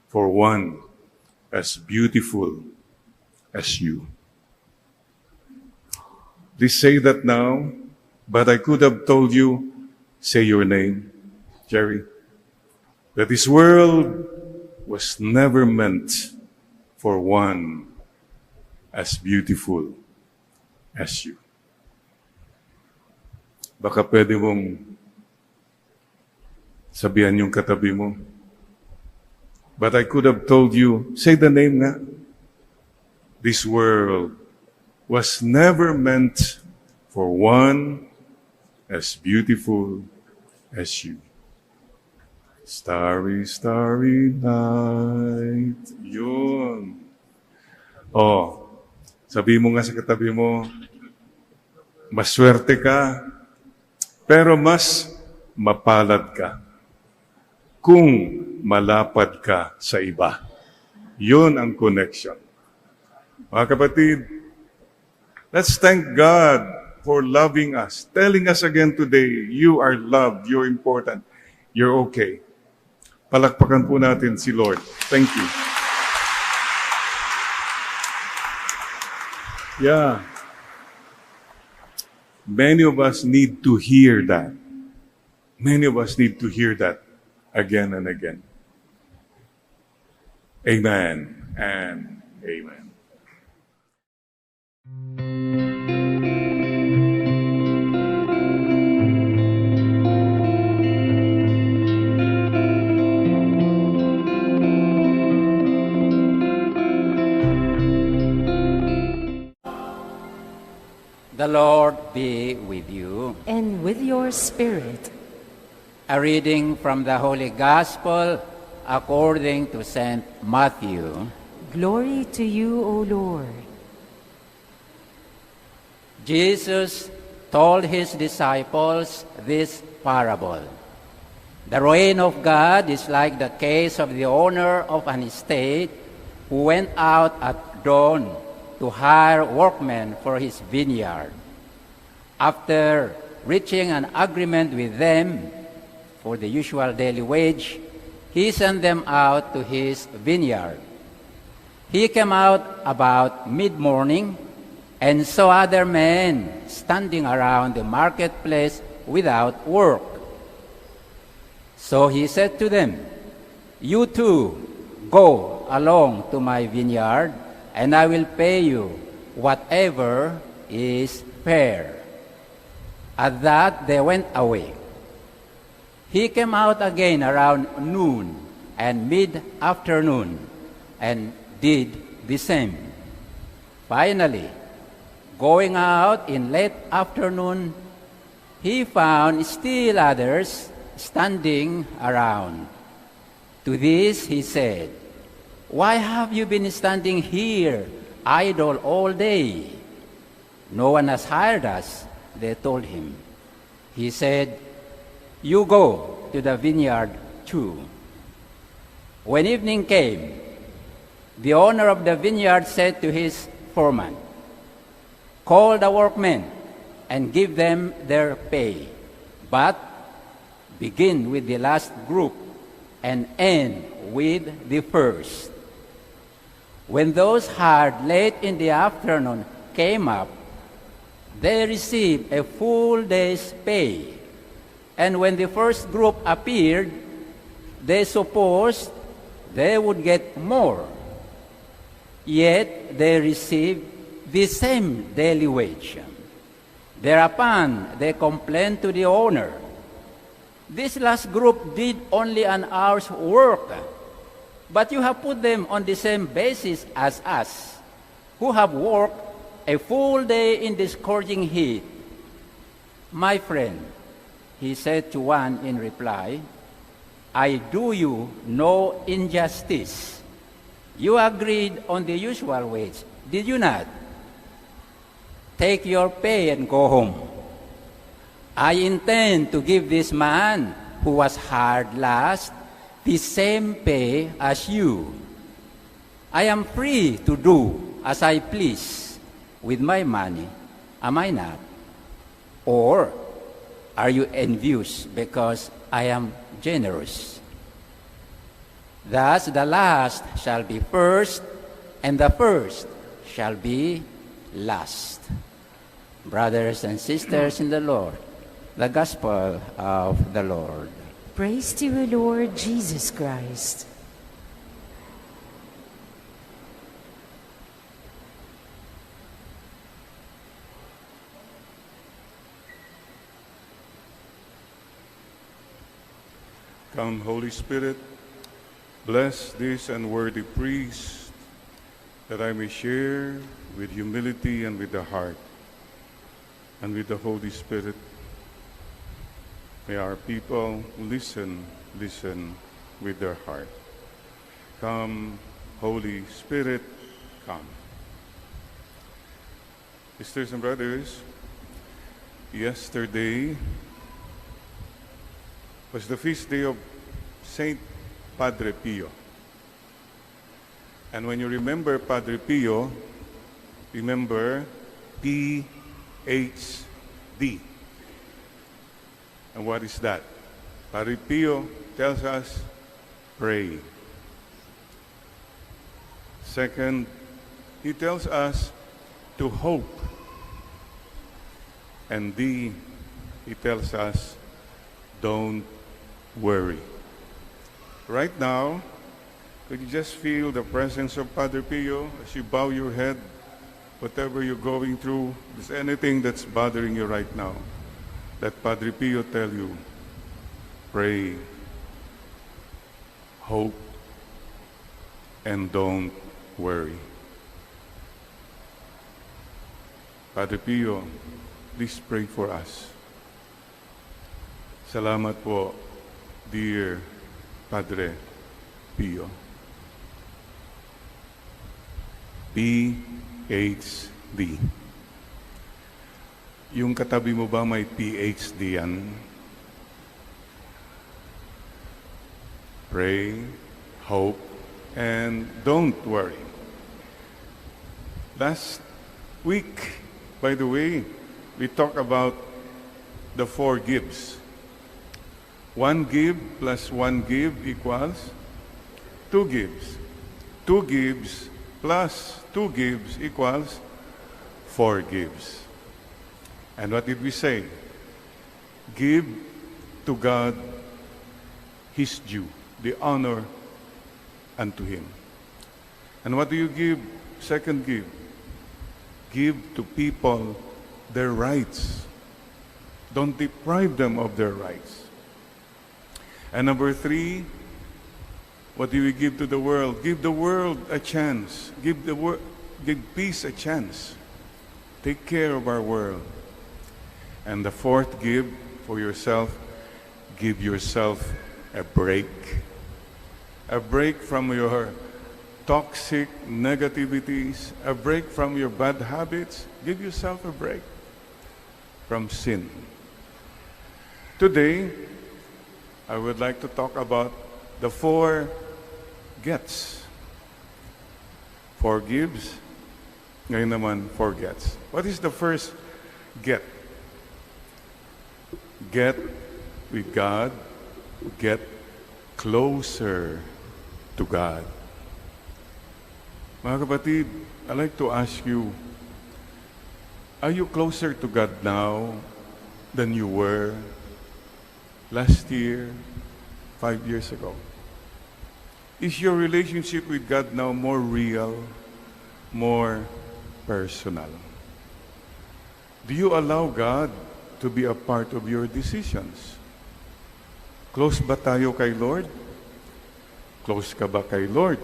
for one as beautiful as you. Please say that now, but I could have told you, say your name, Jerry, that this world was never meant for one as beautiful as you. Baka pwede mong sabihan yung katabi mo, but I could have told you, say the name nga, this world was never meant for one as beautiful as you. Starry, starry night. Yun. Oh, sabi mo nga sa katabi mo, maswerte ka, pero mas mapalad ka kung malapad ka sa iba. Yun ang connection. Mga kapatid, let's thank God for loving us, telling us again today, you are loved, you're important, you're okay. Palakpakan po natin si Lord. Thank you. Yeah. Many of us need to hear that. Many of us need to hear that again and again. Amen and amen. The Lord be with you. And with your spirit. A reading from the Holy Gospel according to St. Matthew. Glory to you, O Lord. Jesus told his disciples this parable. The reign of God is like the case of the owner of an estate who went out at dawn to hire workmen for his vineyard. After reaching an agreement with them for the usual daily wage, he sent them out to his vineyard. He came out about mid-morning and saw other men standing around the marketplace without work. So he said to them, "You too, go along to my vineyard, and I will pay you whatever is fair." At that they went away. He came out again around noon and mid-afternoon and did the same. Finally, going out in late afternoon, he found still others standing around. To this he said, "Why have you been standing here idle all day?" "No one has hired us," they told him. He said, "You go to the vineyard too." When evening came, the owner of the vineyard said to his foreman, "Call the workmen and give them their pay, but begin with the last group and end with the first." When those hired late in the afternoon came up, they received a full day's pay. And when the first group appeared, they supposed they would get more. Yet they received the same daily wage. Thereupon they complained to the owner, "This last group did only an hour's work, but you have put them on the same basis as us, who have worked a full day in the scorching heat." "My friend," he said to one in reply, "I do you no injustice. You agreed on the usual wage, did you not? Take your pay and go home. I intend to give this man who was hired last the same pay as you. I am free to do as I please with my money, am I not? Or are you envious because I am generous?" Thus the last shall be first, and the first shall be last. Brothers and sisters in the Lord, the Gospel of the Lord. Praise to you, Lord Jesus Christ. Come, Holy Spirit, bless this unworthy priest, that I may share with humility and with the heart, and with the Holy Spirit. May our people listen with their heart. Come, Holy Spirit, come. Sisters and brothers, yesterday was the feast day of Saint Padre Pio. And when you remember Padre Pio, remember PhD. And what is that? Padre Pio tells us pray. Second, he tells us to hope. And D, he tells us, don't worry. Right now, could you just feel the presence of Padre Pio as you bow your head, whatever you're going through, if there's anything that's bothering you right now, let Padre Pio tell you, pray, hope, and don't worry. Padre Pio, please pray for us. Salamat po, dear Padre Pio. PhD. Yung katabi mo ba may PhD yan? Pray, hope, and don't worry. Last week, by the way, we talked about the 4 gives. 1 give plus 1 give equals 2 gives. 2 gives plus 2 gives equals 4 gives. And what did we say? Give to God His due, the honor unto Him. And what do you give? Second give. Give to people their rights. Don't deprive them of their rights. And number 3, what do we give to the world? Give the world a chance. Give peace a chance. Take care of our world. And the 4th, give for yourself. Give yourself a break. A break from your toxic negativities. A break from your bad habits. Give yourself a break from sin. Today, I would like to talk about the 4 gets. 4 gives, ngayon naman 4 gets. What is the first get? Get with God, get closer to God. Mga kapatid, I'd like to ask you, are you closer to God now than you were last year, 5 years ago? Is your relationship with God now more real, more personal? Do you allow God to be a part of your decisions? Close ba tayo kay Lord? Close ka ba kay Lord?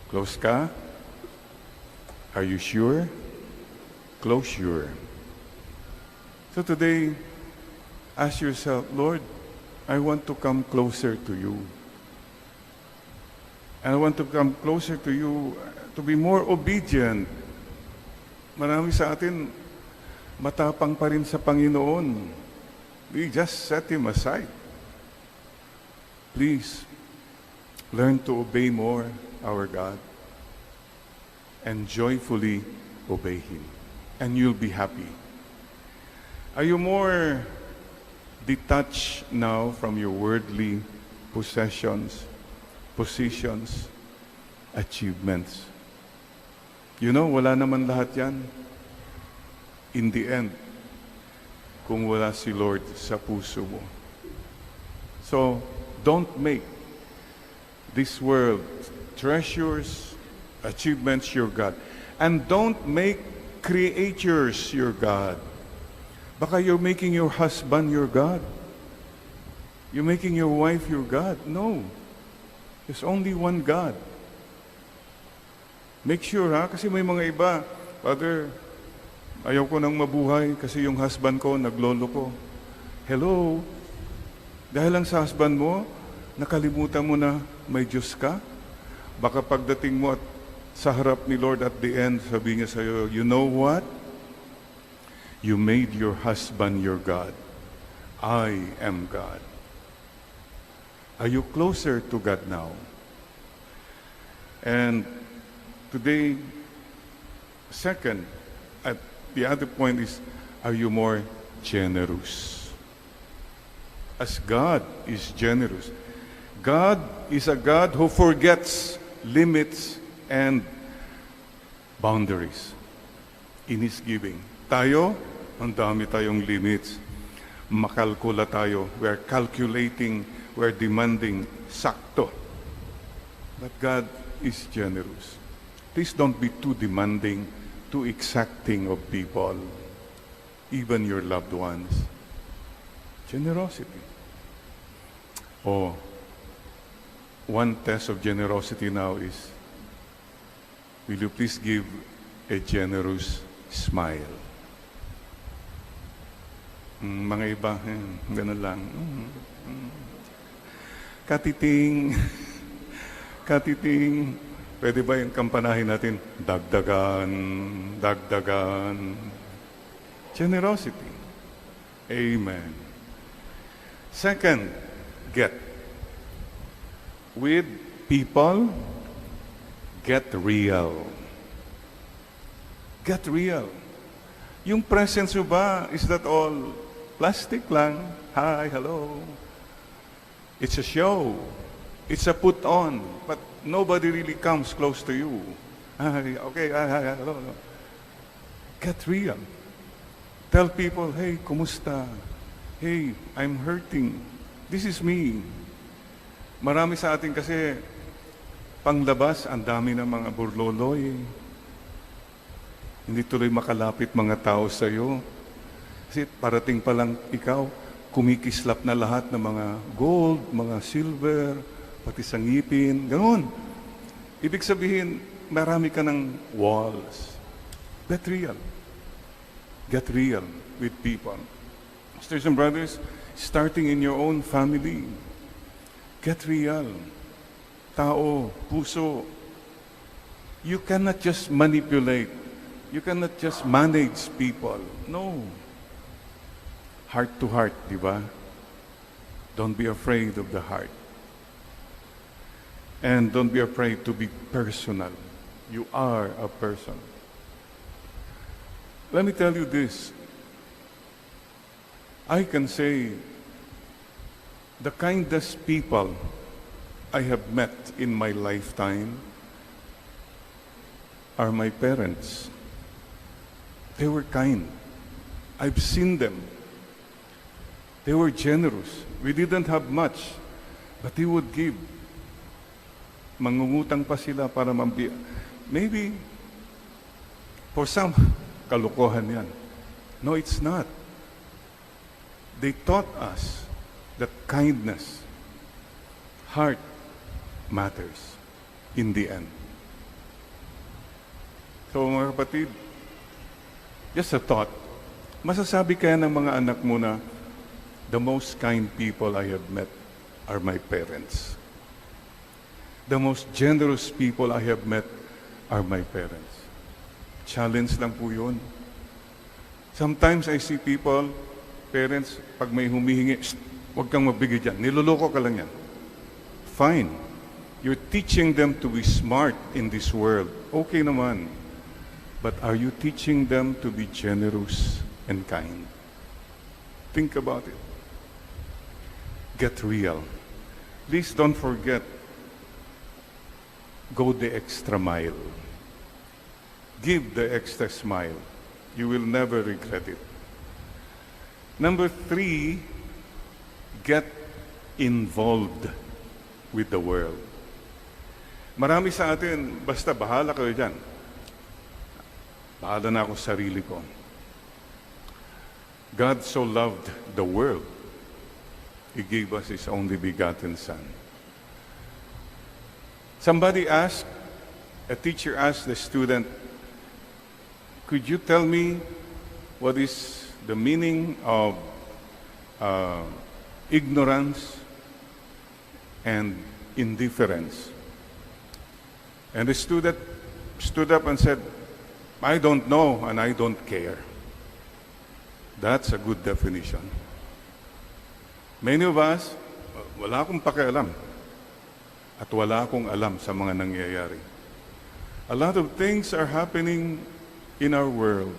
Close ka? Are you sure? Closure. So today, ask yourself, Lord, I want to come closer to you. And I want to come closer to you, to be more obedient. Marami sa atin, matapang pa rin sa Panginoon. We just set Him aside. Please, learn to obey more our God and joyfully obey Him. And you'll be happy. Are you more detached now from your worldly possessions, positions, achievements? You know, wala naman lahat yan. In the end, kung wala si Lord sa puso mo. So, don't make this world treasures, achievements your God. And don't make creatures your God. Baka you're making your husband your God. You're making your wife your God. No. There's only one God. Make sure kasi may mga iba, Father, ayaw ko nang mabuhay kasi yung husband ko naglolo ko. Hello? Dahil lang sa husband mo, nakalimutan mo na may Diyos ka? Baka pagdating mo at sa harap ni Lord at the end, sabihin niya sa'yo, you know what? You made your husband your God. I am God. Are you closer to God now? And today, second, the other point is, are you more generous? As God is generous, God is a God who forgets limits and boundaries in His giving. Tayo, ang dami tayong limits. Makalkula tayo. We're calculating, we're demanding sakto. But God is generous. Please don't be too demanding, too exacting of people, even your loved ones. Generosity. Oh, one test of generosity now is, will you please give a generous smile? Mga iba, ganun lang. Katiting, katiting. Pwede ba yung kampanahin natin? Dagdagan, dagdagan. Generosity. Amen. Second, get. With people, get real. Get real. Yung presence mo ba, is that all plastic lang? Hi, hello. It's a show. It's a put on. But nobody really comes close to you. Hi, okay, hi, hello. Get real. Tell people, hey, kumusta? Hey, I'm hurting. This is me. Marami sa atin kasi panglabas, ang dami ng mga burloloy. Hindi tuloy makalapit mga tao sa iyo. Kasi parating pa lang ikaw, kumikislap na lahat ng mga gold, mga silver, pati sa ngipin, ganoon. Ibig sabihin, marami ka ng walls. Get real. Get real with people. Sisters and brothers, starting in your own family, get real. Tao, puso. You cannot just manipulate. You cannot just manage people. No. Heart to heart, di ba? Don't be afraid of the heart. And don't be afraid to be personal. You are a person. Let me tell you this. I can say the kindest people I have met in my lifetime are my parents. They were kind. I've seen them. They were generous. We didn't have much, but they would give. Mangungutang pa sila para mambiya. Maybe, for some, kalokohan yan. No, it's not. They taught us that kindness, heart, matters in the end. So mga kapatid, just a thought, masasabi kaya ng mga anak mo na the most kind people I have met are my parents. The most generous people I have met are my parents. Challenge lang po yun. Sometimes I see people, parents, pag may humihingi, huwag kang mabigay dyan. Niloloko ka lang yan. Fine. You're teaching them to be smart in this world. Okay naman. But are you teaching them to be generous and kind? Think about it. Get real. Please don't forget, go the extra mile. Give the extra smile. You will never regret it. Number 3, get involved with the world. Marami sa atin, basta bahala kayo dyan. Bahala na ako sa sarili ko. God so loved the world, He gave us His only begotten Son. Somebody asked, a teacher asked the student, could you tell me what is the meaning of ignorance and indifference? And the student stood up and said, I don't know and I don't care. That's a good definition. Many of us, wala akong pakialam at wala akong alam sa mga nangyayari. A lot of things are happening in our world,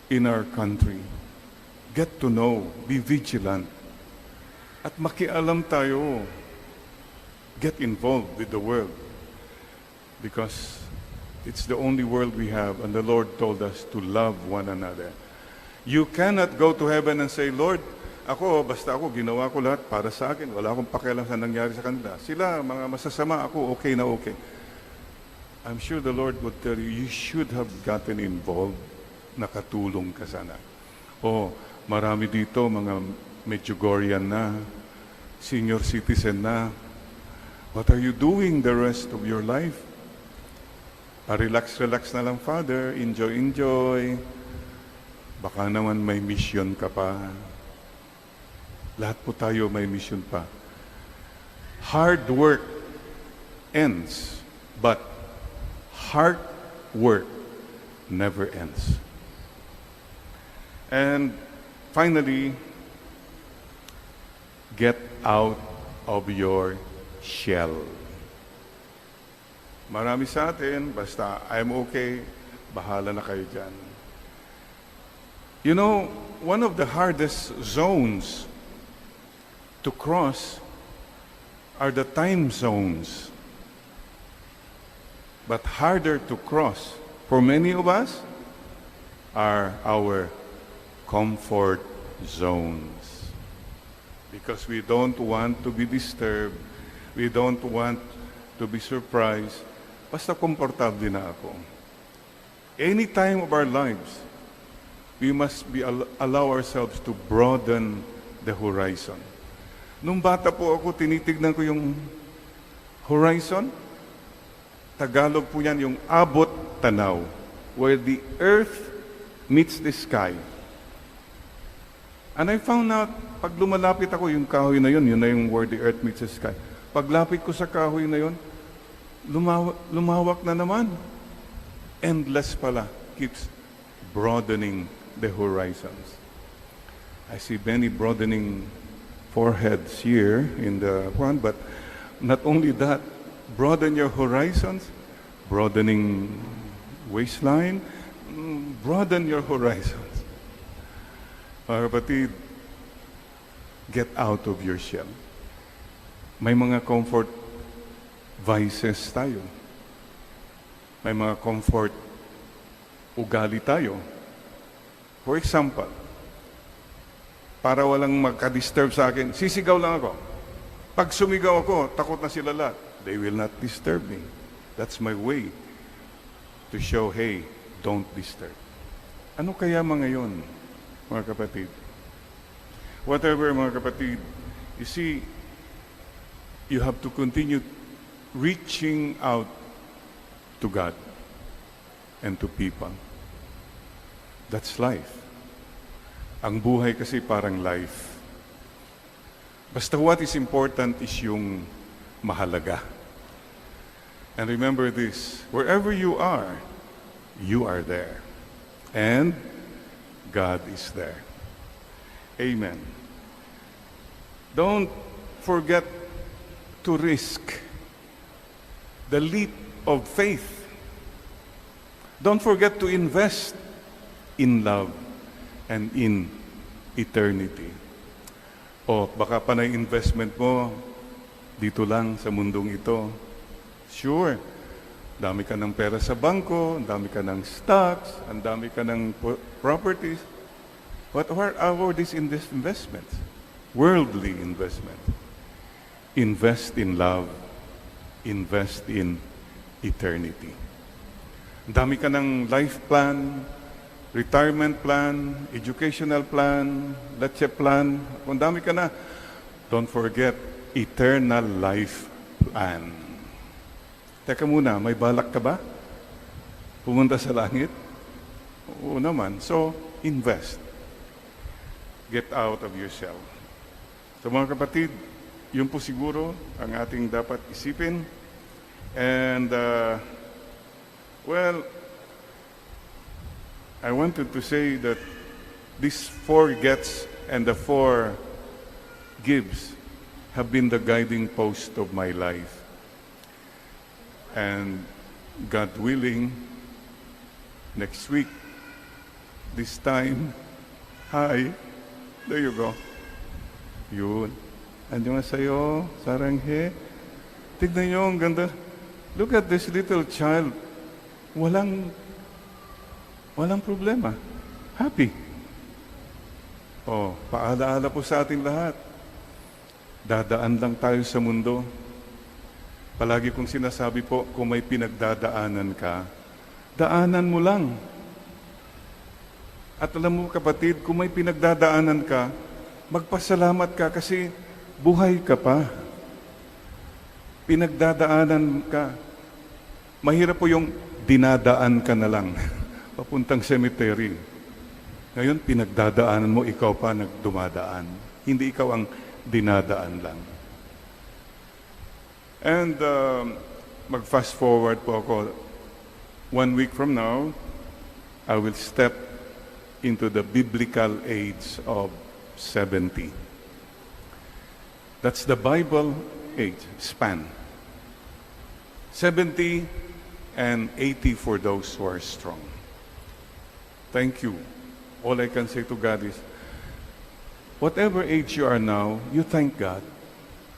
in our country. Get to know, be vigilant, at makialam tayo. get involved with the world because it's the only world we have, and the Lord told us to love one another. You cannot go to heaven and say, Lord, basta ako, ginawa ko lahat para sa akin. Wala akong pakialam sa nangyari sa kanila. Sila, mga masasama, ako, okay na okay. I'm sure the Lord would tell you, you should have gotten involved. Nakatulong ka sana. Marami dito, mga Medjugorrian na, senior citizen na. What are you doing the rest of your life? Relax na lang, Father. Enjoy. Baka naman may mission ka pa. Lahat po tayo may mission pa. Hard work ends, but hard work never ends. And finally, get out of your shell. Marami sa atin, basta I'm okay, bahala na kayo dyan. You know, one of the hardest zones to cross are the time zones. But harder to cross for many of us are our comfort zones. Because we don't want to be disturbed, we don't want to be surprised. Basta komportable na ako. Any time of our lives, we must allow ourselves to broaden the horizon. Nung bata po ako, tinitignan ko yung horizon. Tagalog po yan, yung abot tanaw, where the earth meets the sky. And I found out, pag lumalapit ako, yung kahoy na yun na yung where the earth meets the sky. Paglapit ko sa kahoy na yun, lumawak na naman. Endless pala, keeps broadening the horizons. I see many broadening foreheads here in the one, but not only that, broaden your horizons, broadening waistline, broaden your horizons. Mga kapatid, get out of your shell. May mga comfort vices tayo. May mga comfort ugali tayo. For example, para walang magka-disturb sa akin, sisigaw lang ako. Pag sumigaw ako, takot na sila lahat. They will not disturb me. That's my way to show, hey, don't disturb. Ano kaya mga yon, mga kapatid? Whatever, mga kapatid, you see, you have to continue reaching out to God and to people. That's life. Ang buhay kasi parang life. Basta what is important is yung mahalaga. And remember this, wherever you are there. And God is there. Amen. Don't forget to risk the leap of faith. Don't forget to invest in love and in eternity. Baka panay investment mo dito lang sa mundong ito. Sure, dami ka ng pera sa bangko, dami ka ng stocks, ang dami ka ng properties. But where are these investments? Worldly investment. Invest in love. Invest in eternity. Dami ka ng life plan, retirement plan, educational plan, leche plan. Kung dami ka na, don't forget, eternal life plan. Teka muna, may balak ka ba? Pumunta sa langit? Oo naman. So, invest. Get out of yourself. So mga kapatid, yun po siguro ang ating dapat isipin. And, well, I wanted to say that these 4 gets and the 4 gives have been the guiding post of my life. And God willing, next week, this time, hi, there you go. Yun. Andiyo nga sa'yo, saranghe. Tignan nyo, ang ganda. Look at this little child. Walang problema. Happy. Oh, paalaala po sa ating lahat. Dadaan lang tayo sa mundo. Palagi kong sinasabi po, kung may pinagdadaanan ka, daanan mo lang. At alam mo kapatid, kung may pinagdadaanan ka, magpasalamat ka kasi buhay ka pa. Pinagdadaanan ka. Mahirap po yung dinadaan ka na lang, papuntang cemetery. Ngayon, pinagdadaanan mo, ikaw pa nagdumadaan. Hindi ikaw ang dinadaan lang. And mag-fast forward po ako. 1 week from now, I will step into the biblical age of 70. That's the Bible age span. 70 and 80 for those who are strong. Thank you. All I can say to God is, whatever age you are now, you thank God.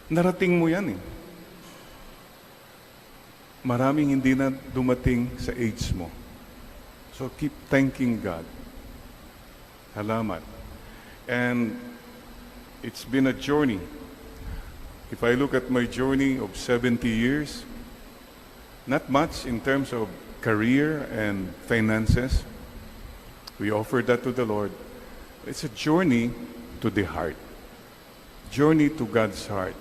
Narating mo yan eh. Maraming hindi na dumating sa age mo. So keep thanking God. Salamat. And it's been a journey. If I look at my journey of 70 years, not much in terms of career and finances. We offer that to the Lord. It's a journey to the heart. Journey to God's heart.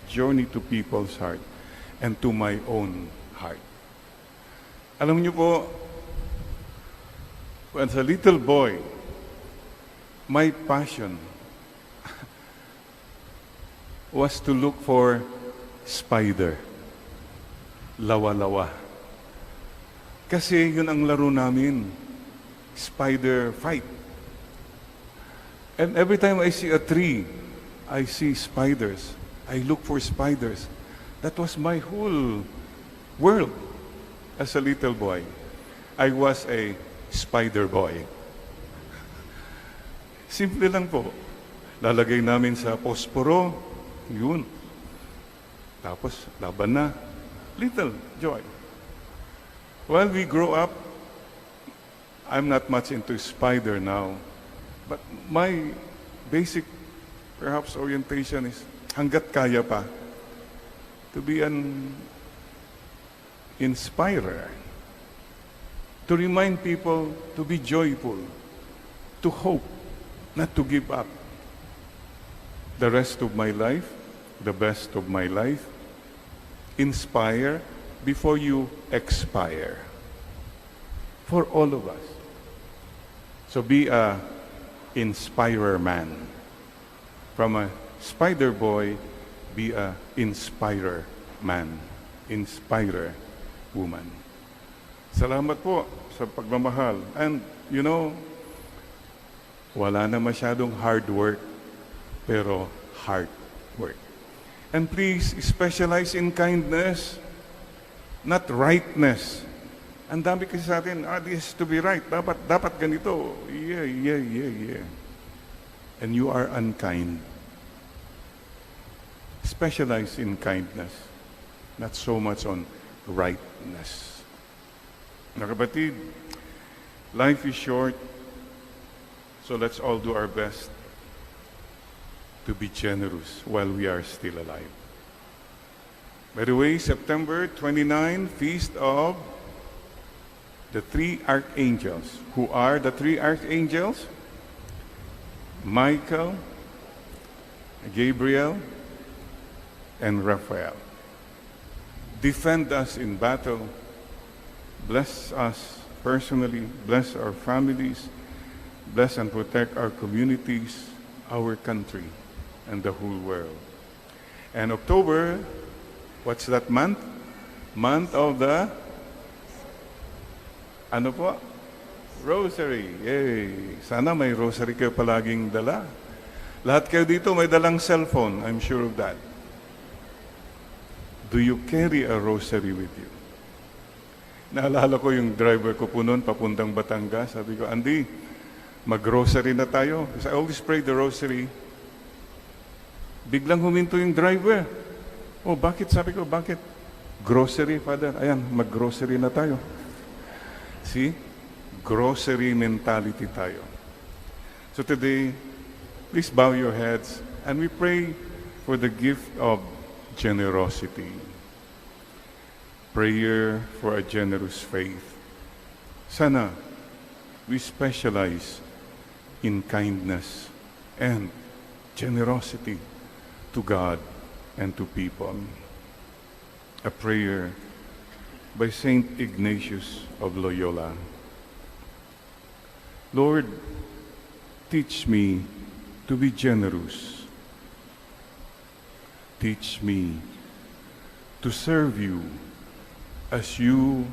Journey to people's heart. And to my own heart. Alam niyo po, as a little boy, my passion was to look for spider. Lawa-lawa. Kasi yun ang laro namin. Spider fight. And every time I see a tree, I see spiders. I look for spiders. That was my whole world as a little boy. I was a spider boy. Simple lang po. Lalagay namin sa posporo, yun. Tapos, laban na. Little joy. While we grow up, I'm not much into spider now. But my basic, perhaps, orientation is hanggat kaya pa, to be an inspirer. To remind people to be joyful, to hope, not to give up. The rest of my life, the best of my life, inspire before you expire. For all of us. So be a inspirer man. From a spider boy, be a inspirer man. Inspirer woman. Salamat po sa pagmamahal. And you know, wala na masyadong hard work, pero hard work. And please, specialize in kindness, not rightness. Ang dami kasi sa atin, this has to be right. Dapat ganito. Yeah. And you are unkind. Specialize in kindness, not so much on rightness. Mga kapatid, life is short, so let's all do our best to be generous while we are still alive. By the way, September 29, Feast of the three archangels. Who are the three archangels? Michael, Gabriel, and Raphael. Defend us in battle. Bless us personally. Bless our families. Bless and protect our communities, our country, and the whole world. And October, what's that month? Month of the ano po? Rosary. Yay! Sana may rosary kayo palaging dala. Lahat kayo dito may dalang cellphone. I'm sure of that. Do you carry a rosary with you? Naalala ko yung driver ko po noon papuntang Batangas. Sabi ko, Andy, mag-rosary na tayo. Because I always pray the rosary. Biglang huminto yung driver. Oh, bakit? Sabi ko, bakit? Grocery, Father. Ayan, mag-grocery na tayo. See? Grocery mentality tayo. So today, please bow your heads and we pray for the gift of generosity. Prayer for a generous faith. Sana we specialize in kindness and generosity to God and to people. A prayer by Saint Ignatius of Loyola. Lord, teach me to be generous. Teach me to serve you as you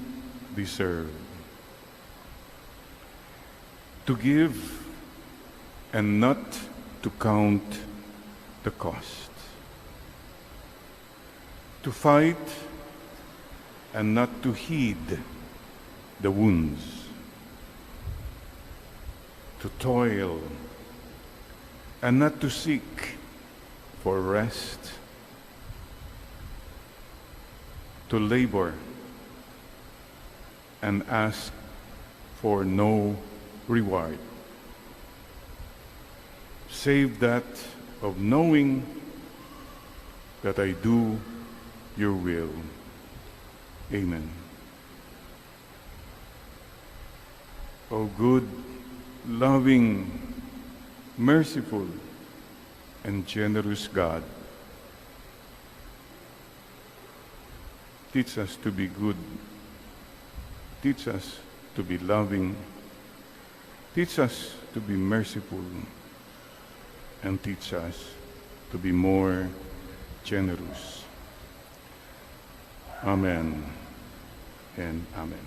deserve. To give and not to count the cost. To fight and not to heed the wounds. To toil and not to seek for rest. To labor and ask for no reward. Save that of knowing that I do your will. Amen. O good, loving, merciful, and generous God, teach us to be good, teach us to be loving, teach us to be merciful, and teach us to be more generous. Amen and amen.